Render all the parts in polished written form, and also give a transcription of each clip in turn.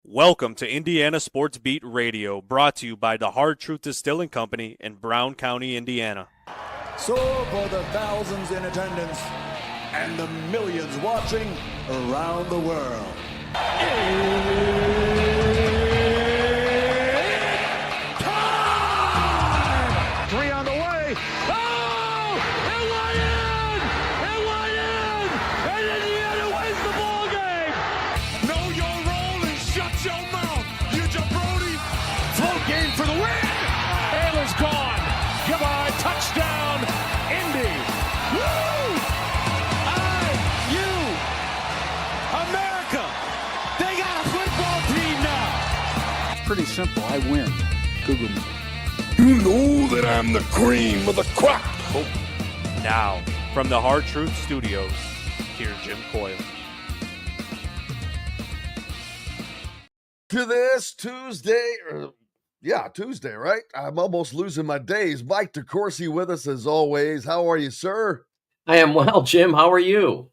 Welcome to Indiana Sports Beat Radio, brought to you by the Hard Truth Distilling Company in Brown County, Indiana. So for the thousands in attendance and the millions watching around the world, it's time! Three on the way. Oh! It went in! It went in! And Indiana wins the ball game! Know your role and shut your mouth, you jabroni! Float game for the win! Ayla's gone! Goodbye, touchdown, Indy! Woo! IU! America! They got a football team now! Pretty simple. I win. Google me. You know that I'm the cream of the crop. Oh. Now, from the Hard Truth Studios, here's Jim Coyle. To this Tuesday, Tuesday, right? I'm almost losing my days. Mike DeCourcy with us as always. How are you, sir? I am well, Jim. How are you?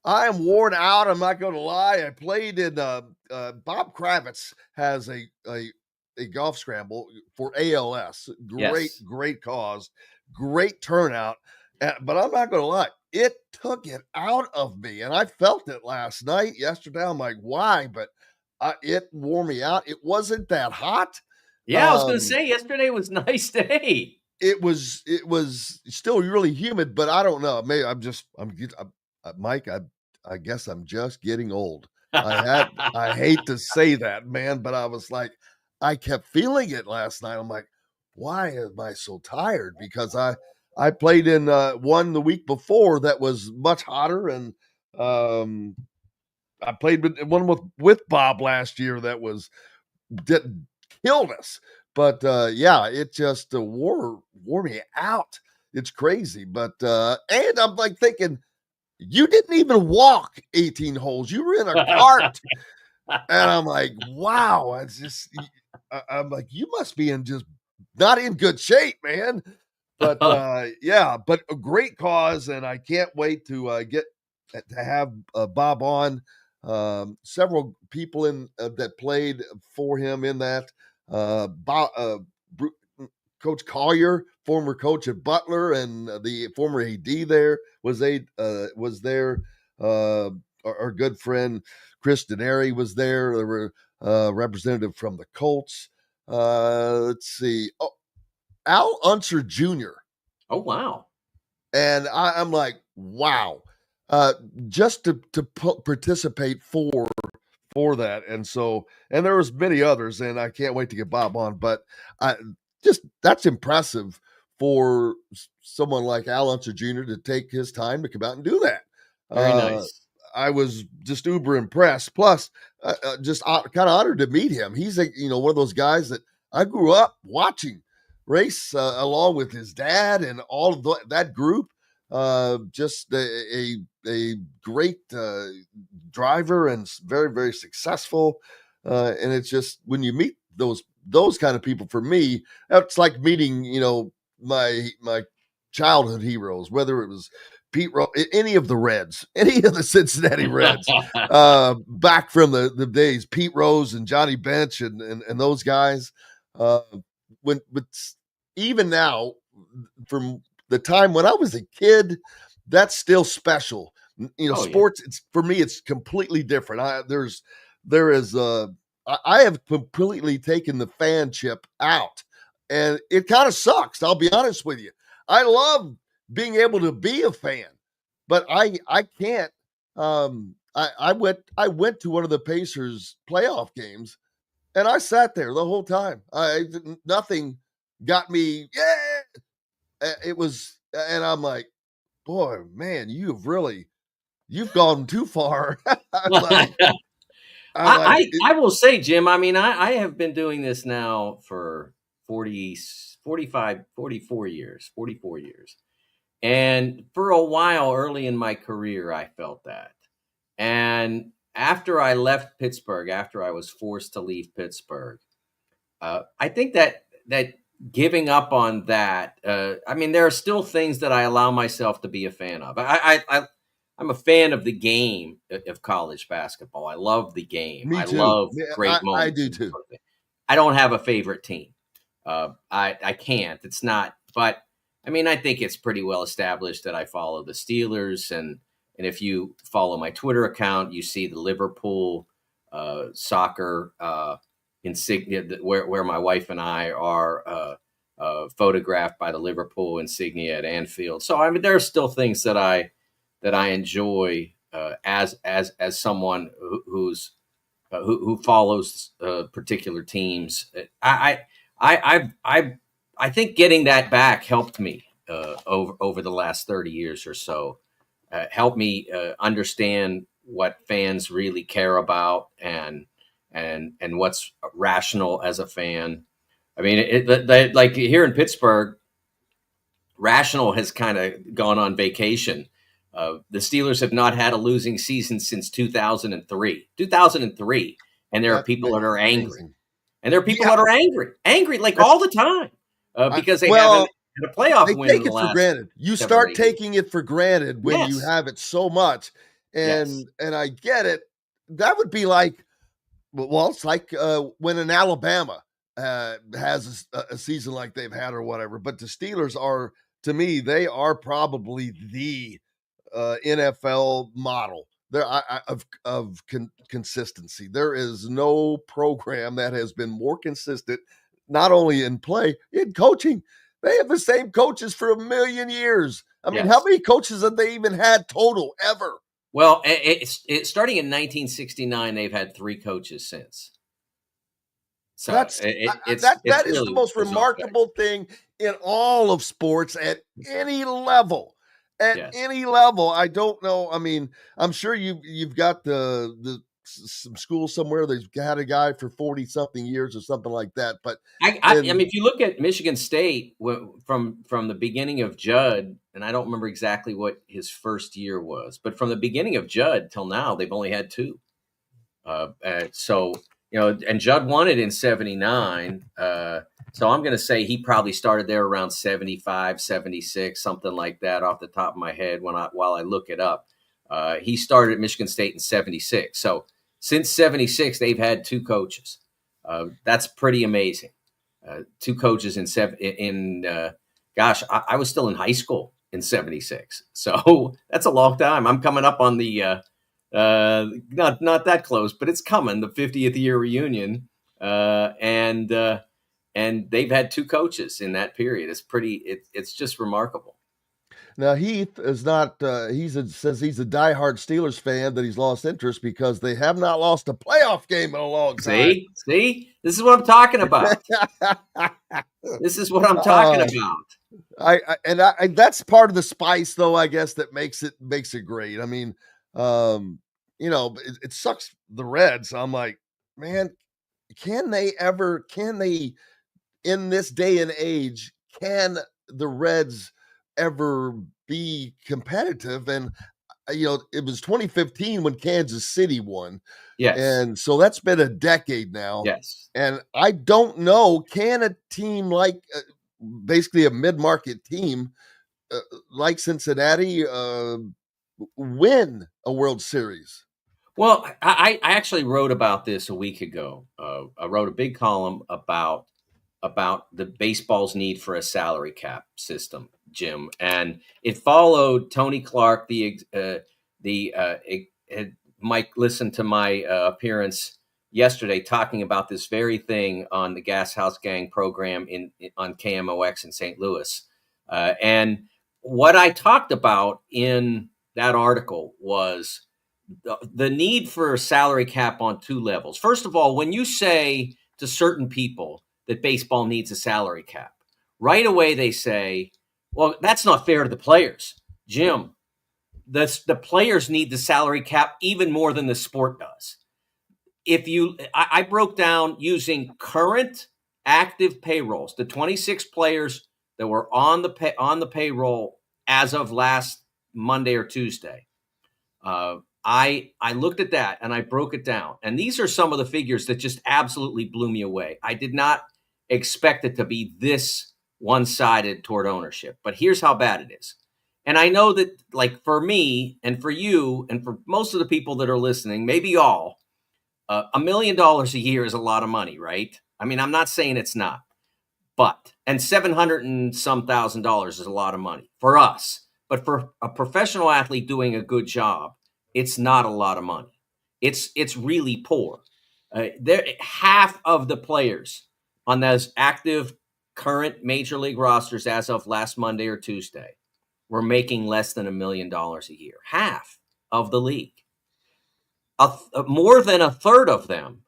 I am worn out. I'm not going to lie. I played in Bob Kravitz has a golf scramble for ALS. Great cause, great turnout. But I'm not going to lie. It took it out of me, and I felt it last night. Yesterday, I'm like, why? But it wore me out. It wasn't that hot. Yeah, I was going to say yesterday was a nice day. It was still really humid, but I don't know. Maybe Mike. I guess I'm just getting old. I hate to say that, man, but I was like, I kept feeling it last night. I'm like, why am I so tired? Because I played in one the week before that was much hotter, and I played one with Bob last year that killed us. But it just wore me out. It's crazy. But and I'm like thinking, you didn't even walk 18 holes. You were in a cart. And I'm like, wow. I'm like, you must be not in good shape, man. But but a great cause, and I can't wait to get to have Bob on. Several people that played for him in that. Coach Collier, former coach at Butler, and the former AD there was there. Our good friend Chris Denary was there. There were representative from the Colts. Let's see. Oh, Al Unser Jr. Oh, wow. And I'm like, wow. Just to participate for that. And there was many others, and I can't wait to get Bob on, but that's impressive for someone like Al Unser Jr. to take his time to come out and do that. Very nice. I was just uber impressed. Plus, just kind of honored to meet him. He's one of those guys that I grew up watching race along with his dad and all of that group. Just a great driver and very, very successful. And it's just when you meet those kind of people, for me, it's like meeting, my childhood heroes, whether it was Pete Rose, any of the Reds, any of the Cincinnati Reds, back from the days, Pete Rose and Johnny Bench and those guys. Even now, from the time when I was a kid, that's still special. Sports. Yeah. For me, it's completely different. I have completely taken the fanship out, and it kind of sucks. I'll be honest with you. I love being able to be a fan, but I can't. I went to one of the Pacers playoff games, and I sat there the whole time. Nothing got me. Yeah. It was, and I'm like, boy, man, you've gone too far. I will say, Jim, I mean, I have been doing this now for 44 years. And for a while early in my career, I felt that. And after I left Pittsburgh, after I was forced to leave Pittsburgh, I think that giving up on that, I mean, there are still things that I allow myself to be a fan of. I I'm a fan of the game of college basketball. I love the game. Me I too. love Yeah, great I moments do and that too. sort of thing. I don't have a favorite team. I can't. It's not. But I mean, I think it's pretty well established that I follow the Steelers, and if you follow my Twitter account, you see the Liverpool soccer insignia where my wife and I are photographed by the Liverpool insignia at Anfield. So I mean, there are still things that I enjoy as someone who follows particular teams. I think getting that back helped me over the last 30 years or so. Helped me understand what fans really care about and what's rational as a fan. I mean, like here in Pittsburgh, rational has kind of gone on vacation. The Steelers have not had a losing season since 2003. 2003, and there are That's people that are angry, amazing. and there are people Yeah, that are angry like that's, all the time because they well, haven't had a playoff they win in take the it for last granted. You 7 or start 8 years. taking it for granted when you Yes, have it so much, yes, and I get it. That would be like, well, it's like when an Alabama has a season like they've had or whatever. But the Steelers are, to me, they are probably the NFL model there of consistency. There is no program that has been more consistent, not only in play, in coaching. They have the same coaches for a million years. I mean, how yes. many coaches have they even had total ever? Well, it's starting in 1969. They've had 3 coaches since. So That's it's that is the really most bizarre. remarkable thing in all of sports at any level. At Yes. any level, I don't know. I mean, I'm sure you've got some school somewhere that's had a guy for 40 something years or something like that. But I mean, if you look at Michigan State from the beginning of Judd, and I don't remember exactly what his first year was, but from the beginning of Judd till now, they've only had 2. So and Judd won it in 79. So I'm going to say he probably started there around 75, 76, something like that off the top of my head while I look it up. He started at Michigan State in 76. So since 76, they've had 2 coaches. That's pretty amazing. 2 coaches gosh, I was still in high school in 76. So that's a long time. I'm coming up on the not that close, but it's coming, the 50th year reunion. And they've had 2 coaches in that period. It's just remarkable. now Heath is not. Says he's a diehard Steelers fan that he's lost interest because they have not lost a playoff game in a long time. See, this is what I'm talking about. This is what I'm talking about. I that's part of the spice, though, I guess, that makes it great. I mean, it sucks the Reds. I'm like, man, can they in this day and age, can the Reds ever be competitive? And it was 2015 when Kansas City won. Yes. And so that's been a decade now. Yes. And I don't know, can a team like basically a mid-market team like Cincinnati win a World Series? Well, I actually wrote about this a week ago. I wrote a big column about the baseball's need for a salary cap system, Jim, and it followed Tony Clark. Mike listened to my appearance yesterday talking about this very thing on the Gas House Gang program on KMOX in St. Louis, and what I talked about in that article was the need for a salary cap on 2 levels. First of all, when you say to certain people that baseball needs a salary cap, right away they say, well, that's not fair to the players. Jim, the players need the salary cap even more than the sport does. I broke down using current active payrolls, the 26 players that were on the payroll as of last Monday or Tuesday. I looked at that and I broke it down. And these are some of the figures that just absolutely blew me away. I did not expect it to be this one-sided toward ownership, but here's how bad it is. And I know that, like, for me and for you and for most of the people that are listening, maybe all, $1 million a year is a lot of money, right? I mean, I'm not saying it's not, but, and 700 and some $1,000 is a lot of money for us. But for a professional athlete doing a good job, it's not a lot of money. It's really poor. Half of the players on those active current major league rosters as of last Monday or Tuesday were making less than $1 million a year. Half of the league. More than a third of them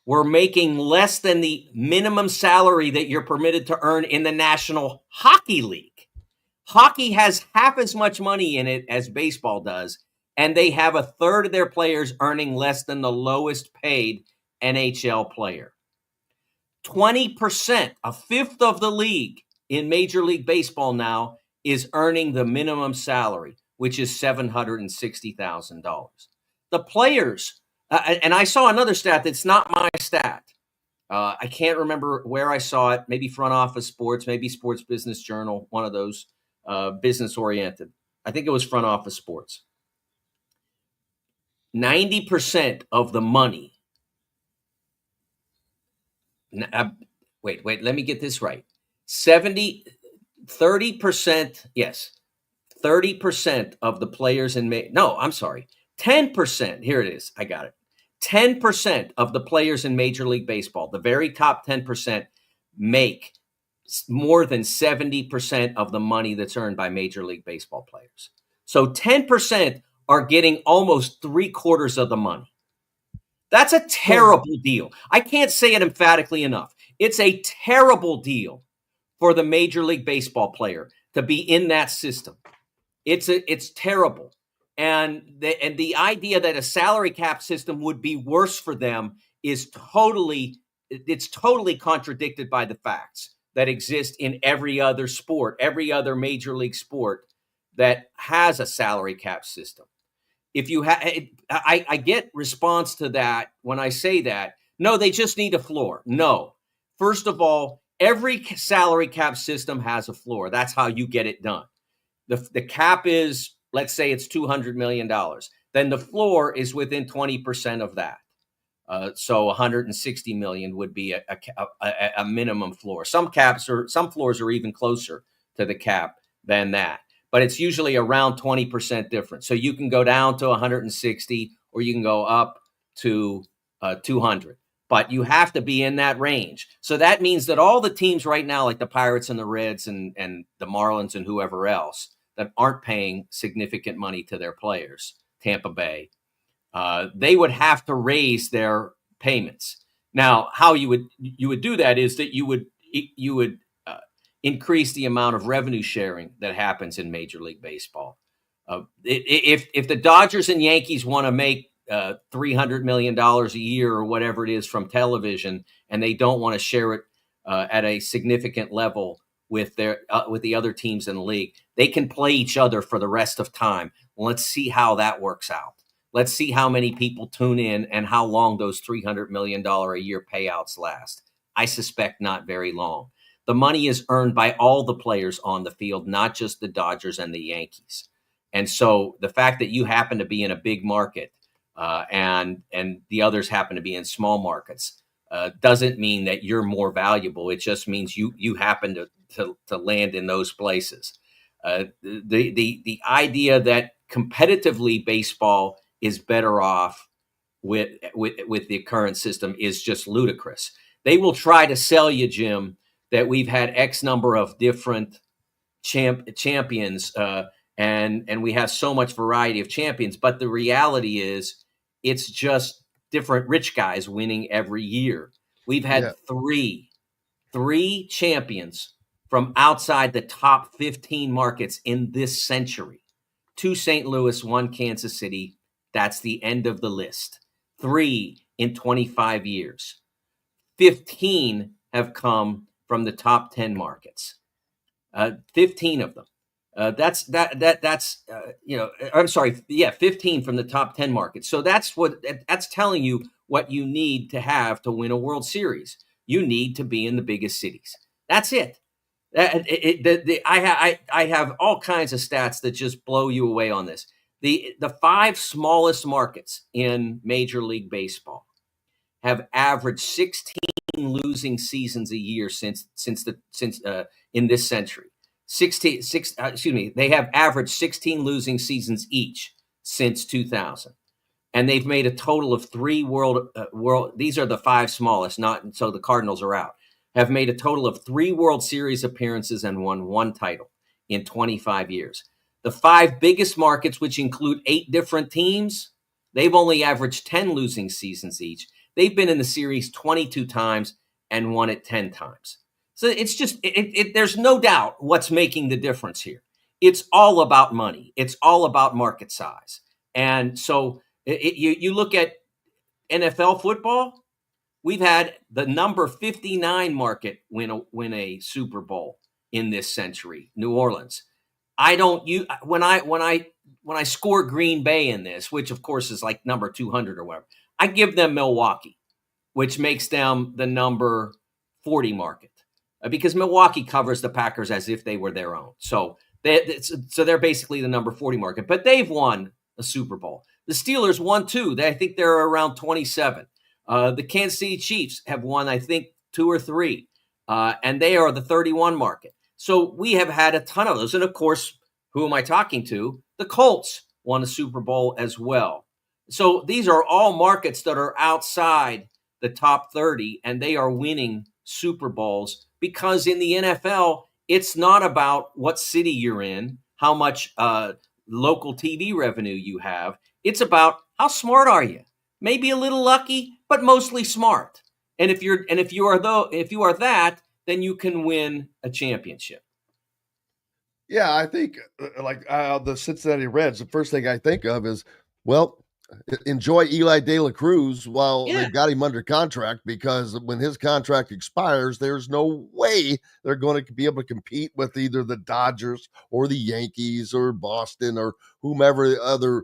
were making less than the minimum salary that you're permitted to earn in the National Hockey League. Hockey has half as much money in it as baseball does, and they have a third of their players earning less than the lowest paid NHL player. 20%, a fifth of the league in Major League Baseball now is earning the minimum salary, which is $760,000. The players, and I saw another stat that's not my stat. I can't remember where I saw it, maybe Front Office Sports, maybe Sports Business Journal, one of those business-oriented. I think it was Front Office Sports. 90% of the money, wait, let me get this right. 30%, yes, 30% of the players in 10%, here it is, I got it. 10% of the players in Major League Baseball, the very top 10%, make more than 70% of the money that's earned by Major League Baseball players. So 10% are getting almost 3/4 of the money. That's a terrible deal. I can't say it emphatically enough. It's a terrible deal for the Major League Baseball player to be in that system. It's terrible. And the idea that a salary cap system would be worse for them is totally contradicted by the facts that exist in every other sport, every other major league sport that has a salary cap system. If you I get response to that when I say that. No, they just need a floor. No. First of all, every salary cap system has a floor. That's how you get it done. The cap is, let's say it's $200 million. Then the floor is within 20% of that. So 160 million would be a minimum floor. Some floors are even closer to the cap than that, but it's usually around 20% difference. So you can go down to 160 or you can go up to 200, but you have to be in that range. So that means that all the teams right now, like the Pirates and the Reds and the Marlins and whoever else, that aren't paying significant money to their players, Tampa Bay, they would have to raise their payments. Now, how you would do that is that you would increase the amount of revenue sharing that happens in Major League Baseball. If the Dodgers and Yankees want to make $300 million a year or whatever it is from television, and they don't want to share it at a significant level with the other teams in the league, they can play each other for the rest of time. Let's see how that works out. Let's see how many people tune in and how long those $300 million a year payouts last. I suspect not very long. The money is earned by all the players on the field, not just the Dodgers and the Yankees. And so the fact that you happen to be in a big market and the others happen to be in small markets doesn't mean that you're more valuable. It just means you happen to land in those places. The idea that competitively baseball is better off with the current system is just ludicrous. They will try to sell you, Jim, that we've had X number of different champions and we have so much variety of champions. But the reality is it's just different rich guys winning every year. We've had three champions from outside the top 15 markets in this century. 2 St. Louis, 1 Kansas City. That's the end of the list. 3 in 25 years. 15 have come from the top 10 markets. 15 of them. That's 15 from the top 10 markets. So that's telling you what you need to have to win a World Series. You need to be in the biggest cities. That's it. I have all kinds of stats that just blow you away on this. The 5 smallest markets in Major League Baseball have averaged 16 losing seasons a year since in this century. They have averaged 16 losing seasons each since 2000. And they've made a total of 3 world. These are the 5 smallest, not so the Cardinals are out. Have made a total of 3 World Series appearances and won 1 title in 25 years. The 5 biggest markets, which include 8 different teams, they've only averaged 10 losing seasons each. They've been in the series 22 times and won it 10 times. So it's just, there's no doubt what's making the difference here. It's all about money. It's all about market size. And so you look at NFL football, we've had the number 59 market win a Super Bowl in this century, New Orleans. When I score Green Bay in this, which of course is like number 200 or whatever, I give them Milwaukee, which makes them the number 40 market because Milwaukee covers the Packers as if they were their own. So they're basically the number 40 market, but they've won a Super Bowl. The Steelers won 2. I think they're around 27. The Kansas City Chiefs have won, I think, 2 or 3, and they are the 31 market. So we have had a ton of those. And, of course, who am I talking to? The Colts won a Super Bowl as well. So these are all markets that are outside the top 30, and they are winning Super Bowls because in the NFL, it's not about what city you're in, how much local TV revenue you have. It's about how smart are you? Maybe a little lucky, but mostly smart. And if you are that, then you can win a championship. Yeah, I think the Cincinnati Reds, the first thing I think of is, well, enjoy Eli De La Cruz while they've got him under contract, because when his contract expires, there's no way they're going to be able to compete with either the Dodgers or the Yankees or Boston or whomever the other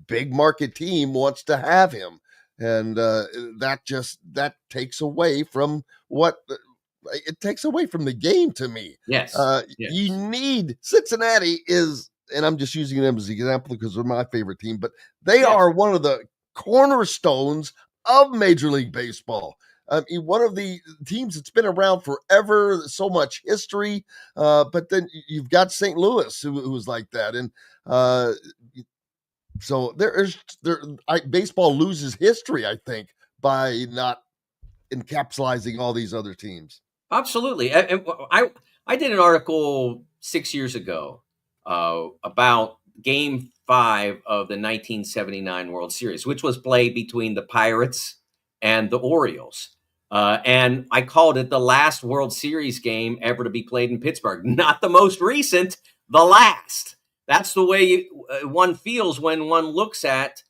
big market team wants to have him. And that takes away from it takes away from the game to me. Yes. You need Cincinnati is, and I'm just using them as an example because they're my favorite team, but they are one of the cornerstones of Major League Baseball. One of the teams that's been around forever, so much history, but then you've got St. Louis who's like that. And so baseball loses history, I think, by not encapsulating all these other teams. Absolutely. I did an article 6 years ago about Game 5 of the 1979 World Series, which was played between the Pirates and the Orioles. And I called it the last World Series game ever to be played in Pittsburgh. Not the most recent, the last. That's the way one feels when one looks at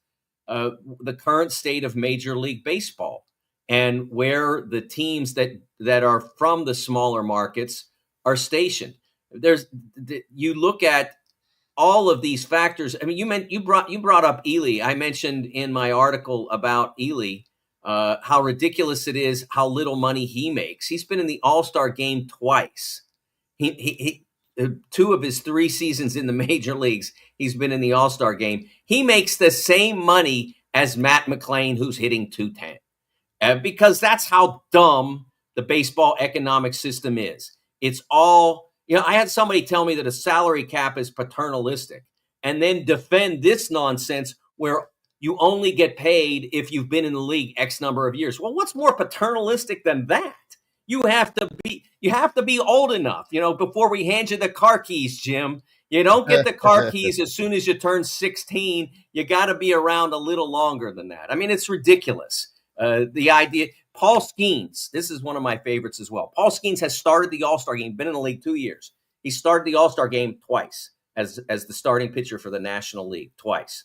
the current state of Major League Baseball and where the teams that are from the smaller markets are stationed. You look at all of these factors. I mean, you brought up Ely. I mentioned in my article about Ely how ridiculous it is how little money he makes. He's been in the All-Star game twice. He 2 of his 3 seasons in the major leagues, he's been in the All-Star game. He makes the same money as Matt McClain, who's hitting .210. Because that's how dumb the baseball economic system is. It's all, I had somebody tell me that a salary cap is paternalistic and then defend this nonsense where you only get paid if you've been in the league X number of years. Well, what's more paternalistic than that? You have to be old enough, before we hand you the car keys, Jim. You don't get the car keys as soon as you turn 16. You got to be around a little longer than that. I mean, it's ridiculous. The idea, Paul Skeens, this is one of my favorites as well. Paul Skeens has started the All-Star game, been in the league 2 years. He started the All-Star game twice as the starting pitcher for the National League, twice.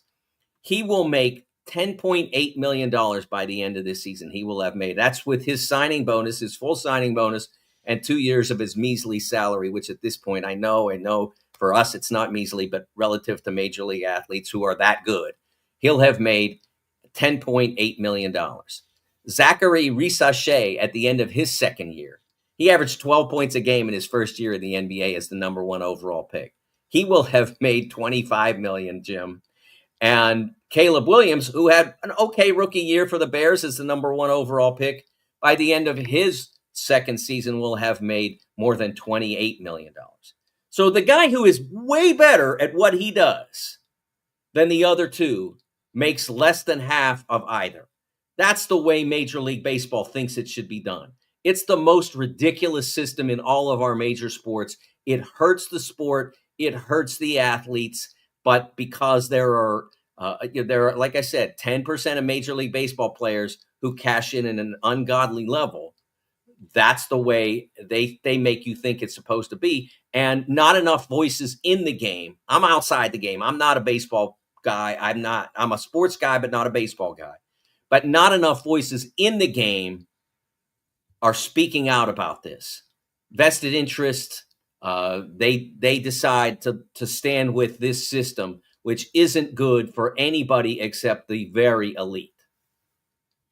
He will make $10.8 million by the end of this season. He will have made. That's with his signing bonus, his full signing bonus, and 2 years of his measly salary, which at this point I know for us it's not measly, but relative to major league athletes who are that good, he'll have made $10.8 million. Zachary Risachet, at the end of his second year, He averaged 12 points a game in his first year in the NBA as the number 1 overall pick. He will have made $25 million, Jim. And Caleb Williams, who had an okay rookie year for the Bears as the number 1 overall pick, by the end of his second season will have made more than $28 million. So the guy who is way better at what he does than the other two makes less than half of either. That's the way Major League Baseball thinks it should be done. It's the most ridiculous system in all of our major sports. It hurts the sport. It hurts the athletes. But because there are, like I said, 10% of Major League Baseball players who cash in at an ungodly level, that's the way they make you think it's supposed to be. And not enough voices in the game. I'm outside the game. I'm not a baseball guy. I'm a sports guy, but not a baseball guy. But not enough voices in the game are speaking out about this. Vested interest, they decide to stand with this system, which isn't good for anybody except the very elite.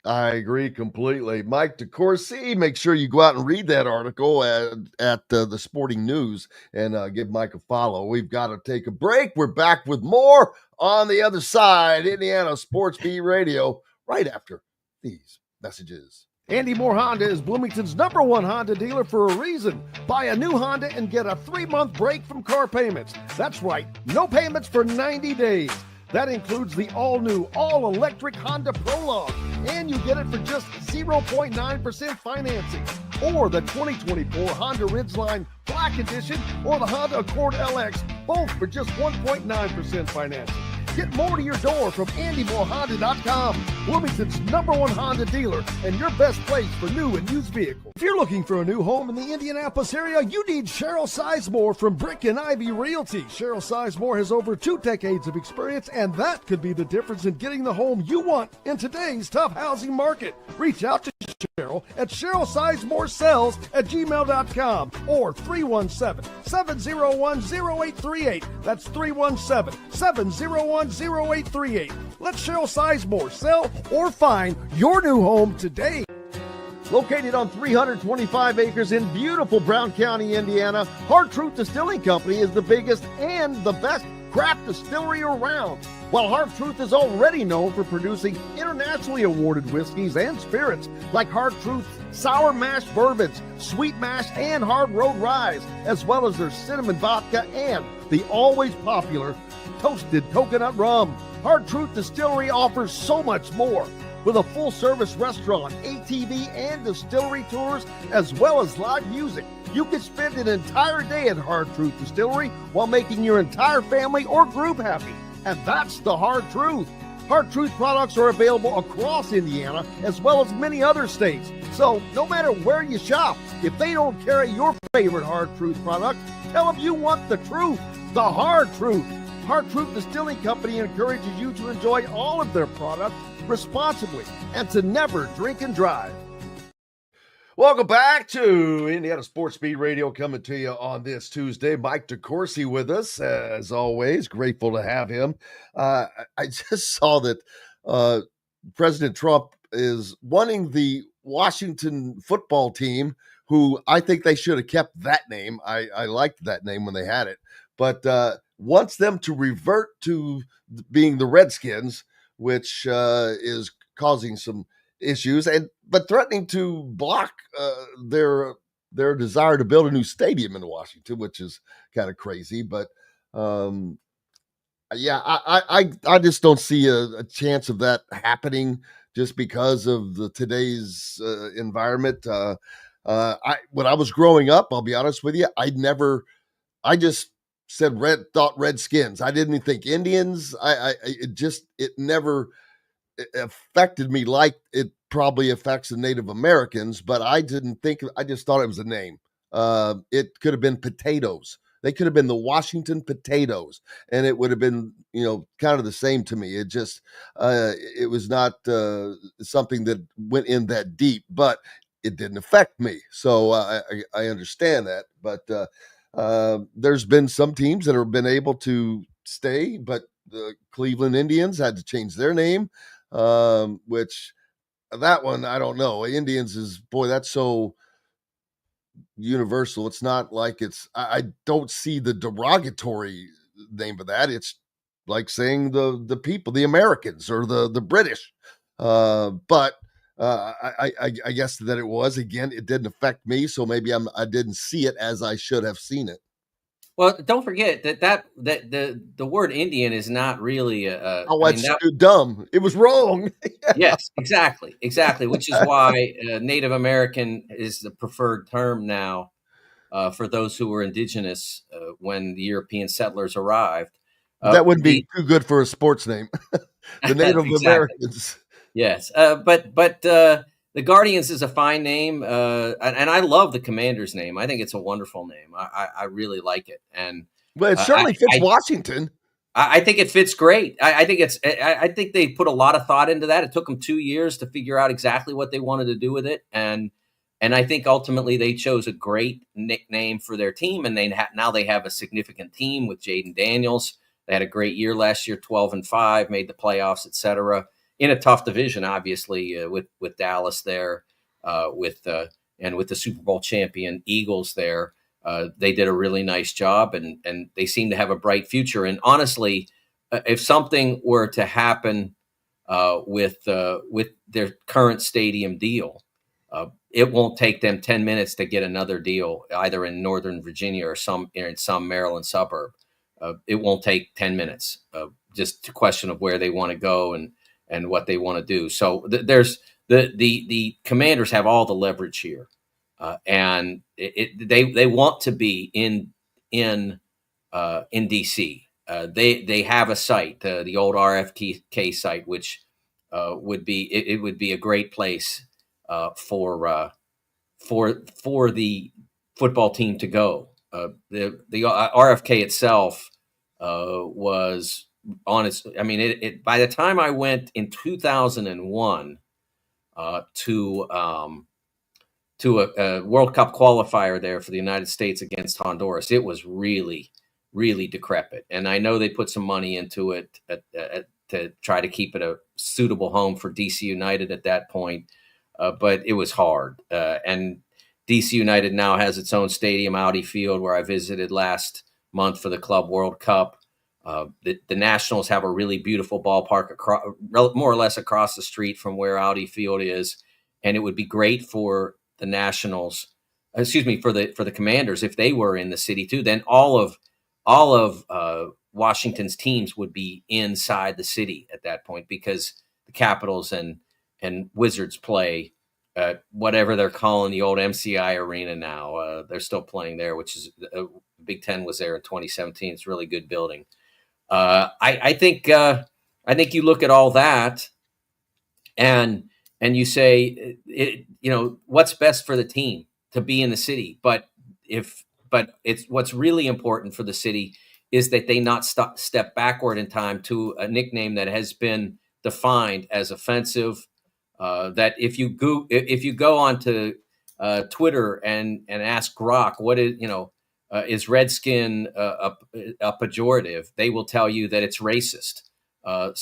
I agree completely. Mike DeCourcy, make sure you go out and read that article at the Sporting News and give Mike a follow. We've got to take a break. We're back with more on the other side, Indiana Sports Beat Radio, right after these messages. Andy Moore Honda is Bloomington's #1 Honda dealer for a reason. Buy a new Honda and get a 3-month break from car payments. That's right, no payments for 90 days. That includes the all-new, all-electric Honda Prologue, and you get it for just 0.9% financing. Or the 2024 Honda Ridgeline Black Edition or the Honda Accord LX, both for just 1.9% financing. Get more to your door from AndyMooreHonda.com, Bloomington's #1 Honda dealer and your best place for new and used vehicles. If you're looking for a new home in the Indianapolis area, you need Cheryl Sizemore from Brick and Ivy Realty. Cheryl Sizemore has over 2 decades of experience, and that could be the difference in getting the home you want in today's tough housing market. Reach out to Cheryl at CherylSizemooreSells@gmail.com or 317-701-0838. That's 317-701-0838. Let Cheryl Sizemore sell or find your new home today. Located on 325 acres in beautiful Brown County, Indiana, Hard Truth Distilling Company is the biggest and the best craft distillery around. While Hard Truth is already known for producing internationally awarded whiskeys and spirits like Hard Truth Sour Mash Bourbons, Sweet Mash, and Hard Road Ryes, as well as their cinnamon vodka and the always popular toasted coconut rum. Hard Truth Distillery offers so much more. With a full-service restaurant, ATV, and distillery tours, as well as live music, you can spend an entire day at Hard Truth Distillery while making your entire family or group happy. And that's the Hard Truth. Hard Truth products are available across Indiana, as well as many other states. So no matter where you shop, if they don't carry your favorite Hard Truth product, tell them you want the truth, the Hard Truth. Hard Truth Distilling Company encourages you to enjoy all of their products responsibly and to never drink and drive. Welcome back to Indiana Sports Beat Radio, coming to you on this Tuesday. Mike DeCourcy with us, as always. Grateful to have him. I just saw that President Trump is wanting the Washington football team, who I think they should have kept that name. I liked that name when they had it. But wants them to revert to being the Redskins, which is causing some issues, but threatening to block their desire to build a new stadium in Washington, which is kind of crazy. But yeah, I just don't see a chance of that happening just because of today's environment. When I was growing up, I'll be honest with you, I just said thought Redskins. I didn't think Indians. It never affected me like it probably affects the Native Americans, but I just thought it was a name. It could have been potatoes. They could have been the Washington Potatoes, and it would have been, kind of the same to me. It just, it was not something that went in that deep, but it didn't affect me. So I understand that, but there's been some teams that have been able to stay, but the Cleveland Indians had to change their name, which that one, I don't know. Indians is, boy, that's so universal. It's not like I don't see the derogatory name of that. It's like saying the people, the Americans or the British. But I guess that it was, again, it didn't affect me. So maybe I didn't see it as I should have seen it. Well, don't forget that the word Indian is not really Oh, I mean that's that dumb. It was wrong. yes, exactly, which is why Native American is the preferred term now for those who were indigenous when the European settlers arrived. That wouldn't The be too good for a sports name. The Native exactly. Americans. Yes, but the Guardians is a fine name, and I love the Commander's name. I think it's a wonderful name. I really like it, and Well, it uh, certainly fits I Washington. I think it fits great. I think I think they put a lot of thought into that. It took them 2 years to figure out exactly what they wanted to do with it, and I think ultimately they chose a great nickname for their team, and now they have a significant team with Jaden Daniels. They had a great year last year, 12-5, made the playoffs, etc. In a tough division, obviously, with Dallas there, and with the Super Bowl champion Eagles there. They did a really nice job, and they seem to have a bright future. And honestly, if something were to happen with their current stadium deal, it won't take them 10 minutes to get another deal, either in Northern Virginia or in some Maryland suburb. It won't take 10 minutes. Just a question of where they want to go and what they want to do. So there's the Commanders have all the leverage here. And they want to be in DC. They have a site, the old RFK site, which would be a great place for the football team to go. The RFK itself was on its. I mean, it by the time I went in 2001 to a World Cup qualifier there for the United States against Honduras, it was really, really decrepit. And I know they put some money into it to try to keep it a suitable home for DC United at that point, but it was hard. And DC United now has its own stadium, Audi Field, where I visited last month for the Club World Cup. The Nationals have a really beautiful ballpark more or less across the street from where Audi Field is, and it would be great for the Nationals, for the Commanders if they were in the city too. Then all of Washington's teams would be inside the city at that point, because the Capitals and Wizards play whatever they're calling the old MCI Arena now. They're still playing there, which is Big Ten was there in 2017. It's a really good building. I think you look at all that and you say, what's best for the team to be in the city. But it's what's really important for the city is that they not step backward in time to a nickname that has been defined as offensive. That if you go onto Twitter and ask Grok what is Redskin a pejorative, they will tell you that it's racist. I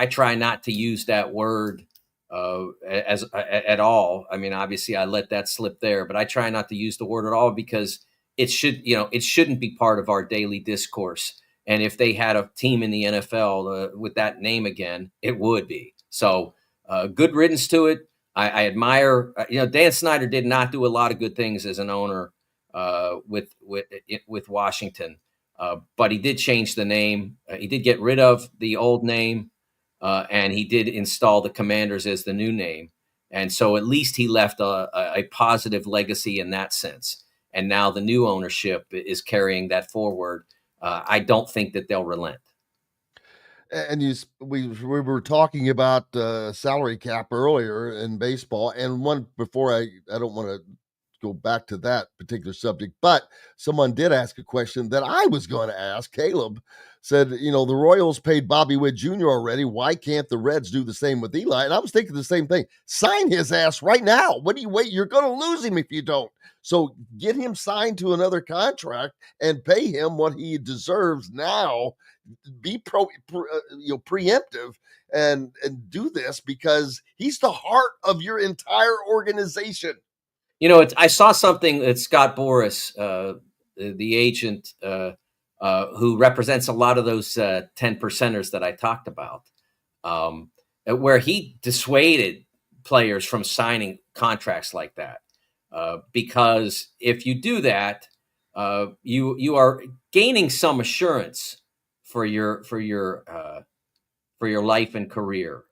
try not to use that word at all. I mean, obviously I let that slip there, but I try not to use the word at all, because it shouldn't be part of our daily discourse. And if they had a team in the NFL with that name again, it would be. So good riddance to it. I admire, Dan Snyder did not do a lot of good things as an owner with Washington, but he did change the name. He did get rid of the old name, and he did install the Commanders as the new name. And so at least he left a positive legacy in that sense. And now the new ownership is carrying that forward. I don't think that they'll relent. And we were talking about salary cap earlier in baseball, and one before I don't want to go back to that particular subject, but someone did ask a question that I was going to ask. Caleb said, the Royals paid Bobby Witt Jr. already. Why can't the Reds do the same with Eli? And I was thinking the same thing. Sign his ass right now. What do you wait? You're going to lose him if you don't. So get him signed to another contract and pay him what he deserves now. Be preemptive and do this, because he's the heart of your entire organization. I saw something that Scott Boras, the agent who represents a lot of those 10 percenters that I talked about, where he dissuaded players from signing contracts like that. Because if you do that, you are gaining some assurance for your life and career,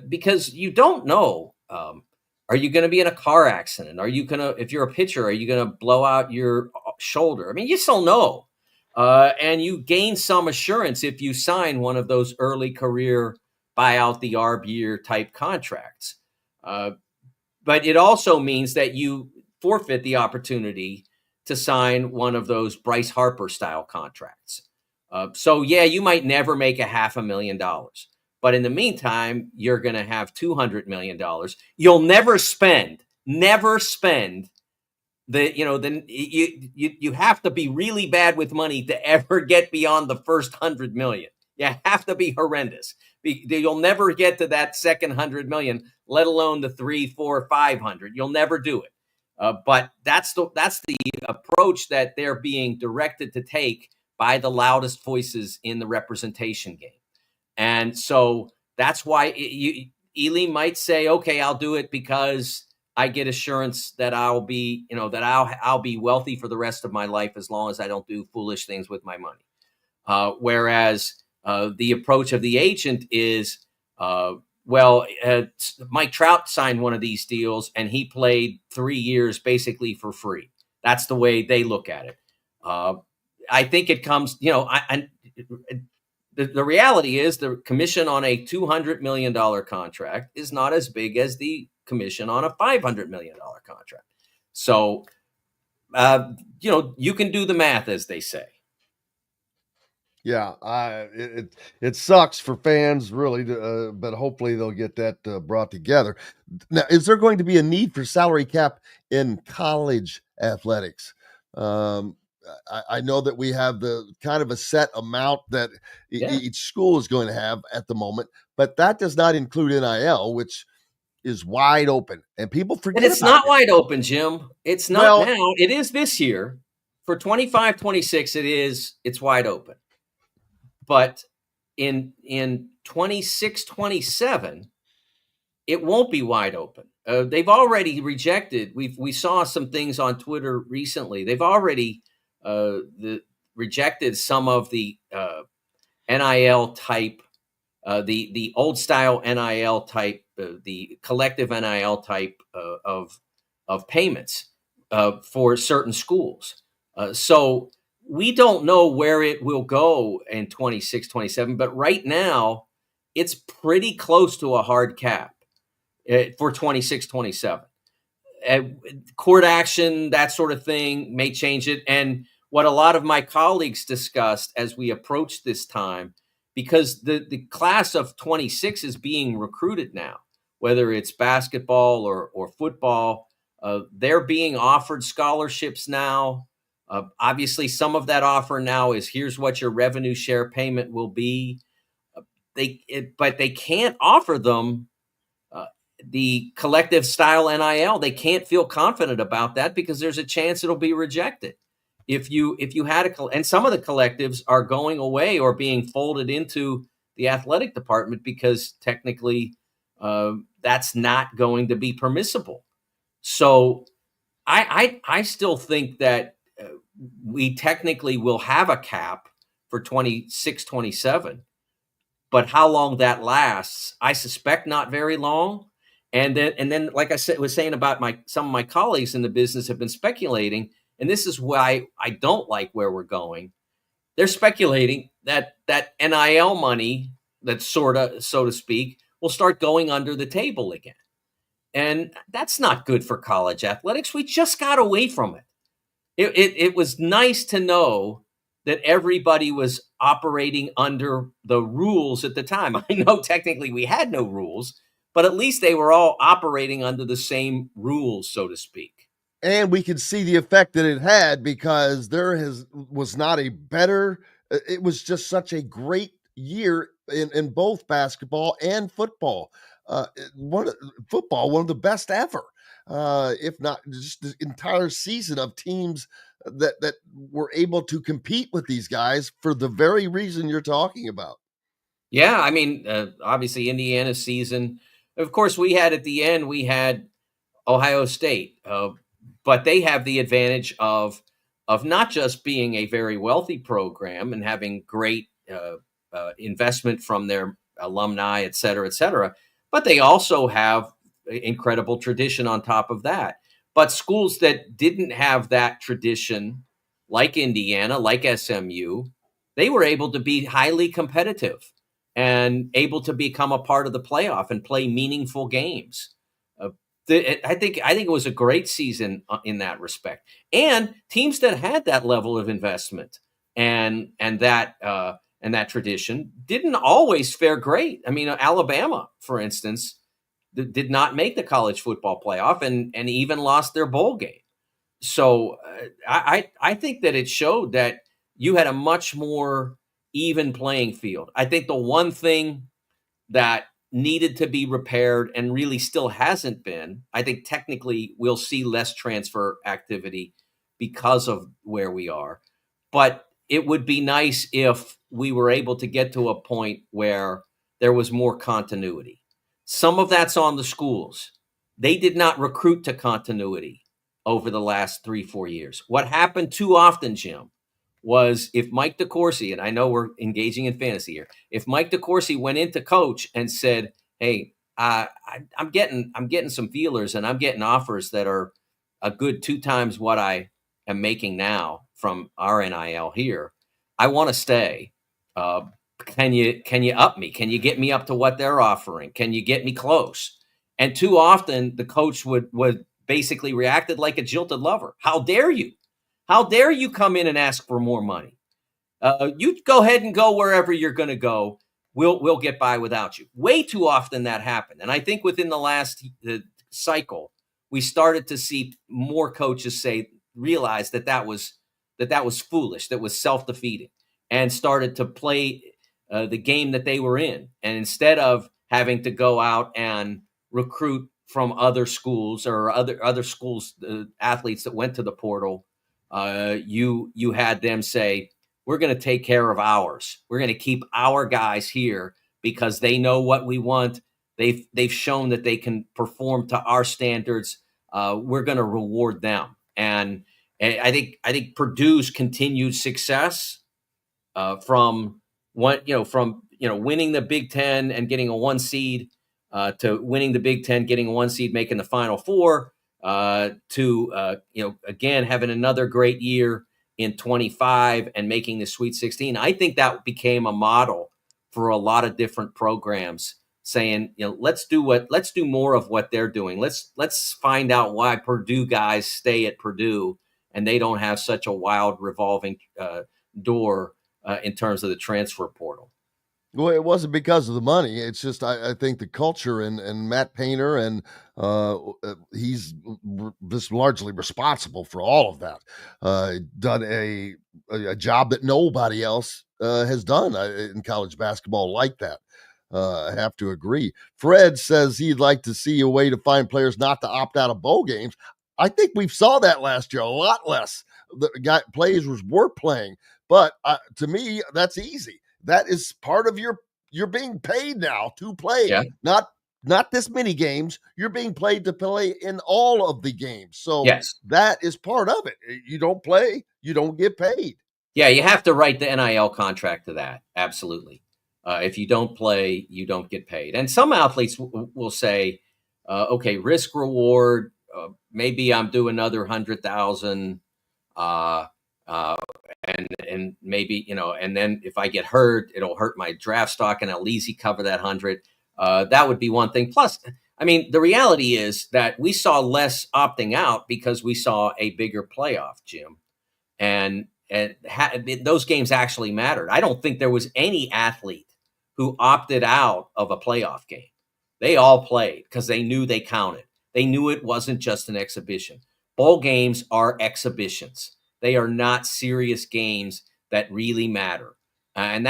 because you don't know. Are you going to be in a car accident? Are you going to, if you're a pitcher, are you going to blow out your shoulder? I mean, you still know. And you gain some assurance if you sign one of those early career buy out the arb year type contracts. But it also means that you forfeit the opportunity to sign one of those Bryce Harper style contracts. So yeah, you might never make $500,000, but in the meantime, you're going to have $200 million. You'll never spend then you have to be really bad with money to ever get beyond the first 100 million. You have to be horrendous. You'll never get to that second 100 million, let alone the 3, 4, 500. You'll never do it. But that's the approach that they're being directed to take by the loudest voices in the representation game. And so that's why Ely might say, okay, I'll do it because I get assurance that I'll be, that I'll be wealthy for the rest of my life as long as I don't do foolish things with my money. Whereas the approach of the agent is, Mike Trout signed one of these deals and he played 3 years basically for free. That's the way they look at it. I think it comes, the reality is the commission on a $200 million contract is not as big as the commission on a $500 million contract. So, you can do the math, as they say. Yeah, it sucks for fans, really, but hopefully they'll get that brought together. Now, is there going to be a need for salary cap in college athletics? I know that we have the kind of a set amount that each school is going to have at the moment, but that does not include NIL, which is wide open, and people forget. But it's not wide open, Jim. It's not now. It is this year for 25-26. It's wide open. But in 26-27, it won't be wide open. They've already rejected. We saw some things on Twitter recently. They've already rejected some of the NIL type, the old style NIL type, the collective NIL type of payments for certain schools. So we don't know where it will go in 26-27, but right now it's pretty close to a hard cap for 26-27. Court action, that sort of thing may change it. And what a lot of my colleagues discussed as we approach this time, because the class of 26 is being recruited now, whether it's basketball or football, they're being offered scholarships now. Obviously, some of that offer now is here's what your revenue share payment will be. But they can't offer them the collective style NIL. They can't feel confident about that because there's a chance it'll be rejected. If you had and some of the collectives are going away or being folded into the athletic department because technically that's not going to be permissible. So I still think that we technically will have a cap for 26-27, but how long that lasts, I suspect not very long. And then, like I was saying about some of my colleagues in the business have been speculating, and this is why I don't like where we're going. They're speculating that NIL money, that so to speak, will start going under the table again. And that's not good for college athletics. We just got away from it. It was nice to know that everybody was operating under the rules at the time. I know technically we had no rules, but at least they were all operating under the same rules, so to speak. And we could see the effect that it had because was not a better, it was just such a great year in both basketball and football. one of, football, one of the best ever, if not just the entire season of teams that were able to compete with these guys for the very reason you're talking about. Yeah, I mean, obviously Indiana's season. Of course, we had at the end we had Ohio State, but they have the advantage of not just being a very wealthy program and having great investment from their alumni, et cetera, but they also have incredible tradition on top of that. But schools that didn't have that tradition, like Indiana, like SMU, they were able to be highly competitive and able to become a part of the playoff and play meaningful games. I think it was a great season in that respect. And teams that had that level of investment and that tradition didn't always fare great. I mean, Alabama, for instance, did not make the college football playoff and even lost their bowl game. So I think that it showed that you had a much more even playing field. I think the one thing that needed to be repaired and really still hasn't been, I think technically we'll see less transfer activity because of where we are. But it would be nice if we were able to get to a point where there was more continuity. Some of that's on the schools. They did not recruit to continuity over the last 3-4 years. What happened too often, Jim, was if Mike DeCourcy, and I know we're engaging in fantasy here, if Mike DeCourcy went into coach and said, "Hey, I'm getting some feelers and I'm getting offers that are a good 2 times what I am making now from our NIL here. I want to stay. Can you up me? Can you get me up to what they're offering? Can you get me close?" And too often the coach would basically reacted like a jilted lover. How dare you? How dare you come in and ask for more money? You go ahead and go wherever you're going to go. We'll get by without you. Way too often that happened, and I think within the last cycle, we started to see more coaches realize that was foolish, that was self-defeating, and started to play the game that they were in. And instead of having to go out and recruit from other schools or other schools, athletes that went to the portal, you had them say, "We're going to take care of ours. We're going to keep our guys here because they know what we want. They've shown that they can perform to our standards. We're going to reward them." And I think Purdue's continued success from winning the Big Ten and getting a 1 seed to winning the Big Ten, getting a 1 seed, making the Final Four, to again having another great year in 25 and making the Sweet 16. I think that became a model for a lot of different programs, saying, let's do more of what they're doing. Let's find out why Purdue guys stay at Purdue and they don't have such a wild revolving door in terms of the transfer portal. Well, it wasn't because of the money. It's just I think the culture and Matt Painter and he's just largely responsible for all of that. Done a job that nobody else has done in college basketball like that. I have to agree. Fred says he'd like to see a way to find players not to opt out of bowl games. I think we saw that last year, a lot less. The players were playing, but to me, that's easy. That is part of you're being paid now to play, Yeah. not this many games. You're being paid to play in all of the games. So Yes. that is part of it. You don't play, you don't get paid. Yeah, you have to write the NIL contract to that. Absolutely. If you don't play, you don't get paid. And some athletes will say, okay, risk reward. Maybe I'm due another 100,000. And maybe, and then if I get hurt, it'll hurt my draft stock and I'll easy cover that 100. That would be one thing. Plus, I mean, the reality is that we saw less opting out because we saw a bigger playoff, Jim. And those games actually mattered. I don't think there was any athlete who opted out of a playoff game. They all played because they knew they counted. They knew it wasn't just an exhibition. Bowl games are exhibitions. They are not serious games that really matter. And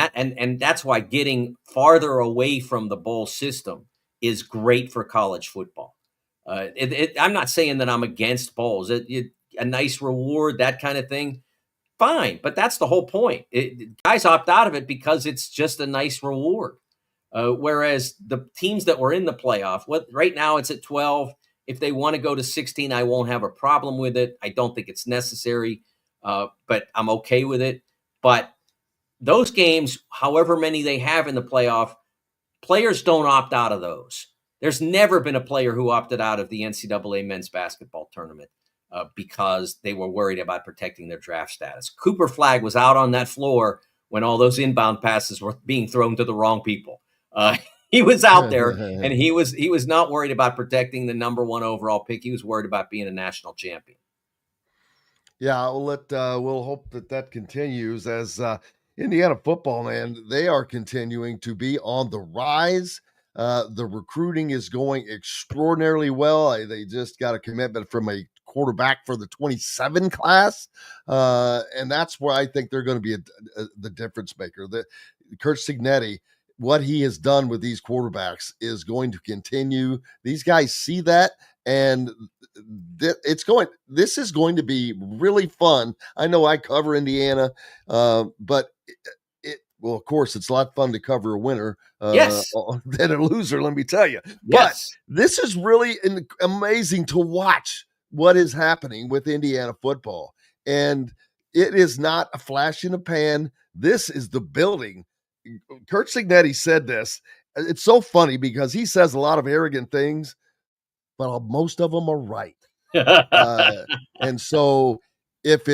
that's why getting farther away from the bowl system is great for college football. I'm not saying that I'm against bowls. A nice reward, that kind of thing, fine. But that's the whole point. Guys opt out of it because it's just a nice reward. Whereas the teams that were in the playoff, right now it's at 12. If they want to go to 16, I won't have a problem with it. I don't think it's necessary, but I'm okay with it. But those games, however many they have in the playoff, players don't opt out of those. There's never been a player who opted out of the NCAA men's basketball tournament because they were worried about protecting their draft status. Cooper Flagg was out on that floor when all those inbound passes were being thrown to the wrong people. He was out there, and he was not worried about protecting the number 1 overall pick. He was worried about being a national champion. Yeah, we'll hope that continues as Indiana football, man. They are continuing to be on the rise. The recruiting is going extraordinarily well. They just got a commitment from a quarterback for the 27 class, and that's where I think they're going to be the difference maker. Kurt Cignetti, what he has done with these quarterbacks is going to continue. These guys see that, and this is going to be really fun. I know I cover Indiana, but well, of course, it's a lot of fun to cover a winner Yes. than a loser, let me tell you. Yes. But this is really amazing to watch what is happening with Indiana football. And it is not a flash in the pan. This is the building. Kurt Cignetti said this. It's so funny because he says a lot of arrogant things, but most of them are right. And so if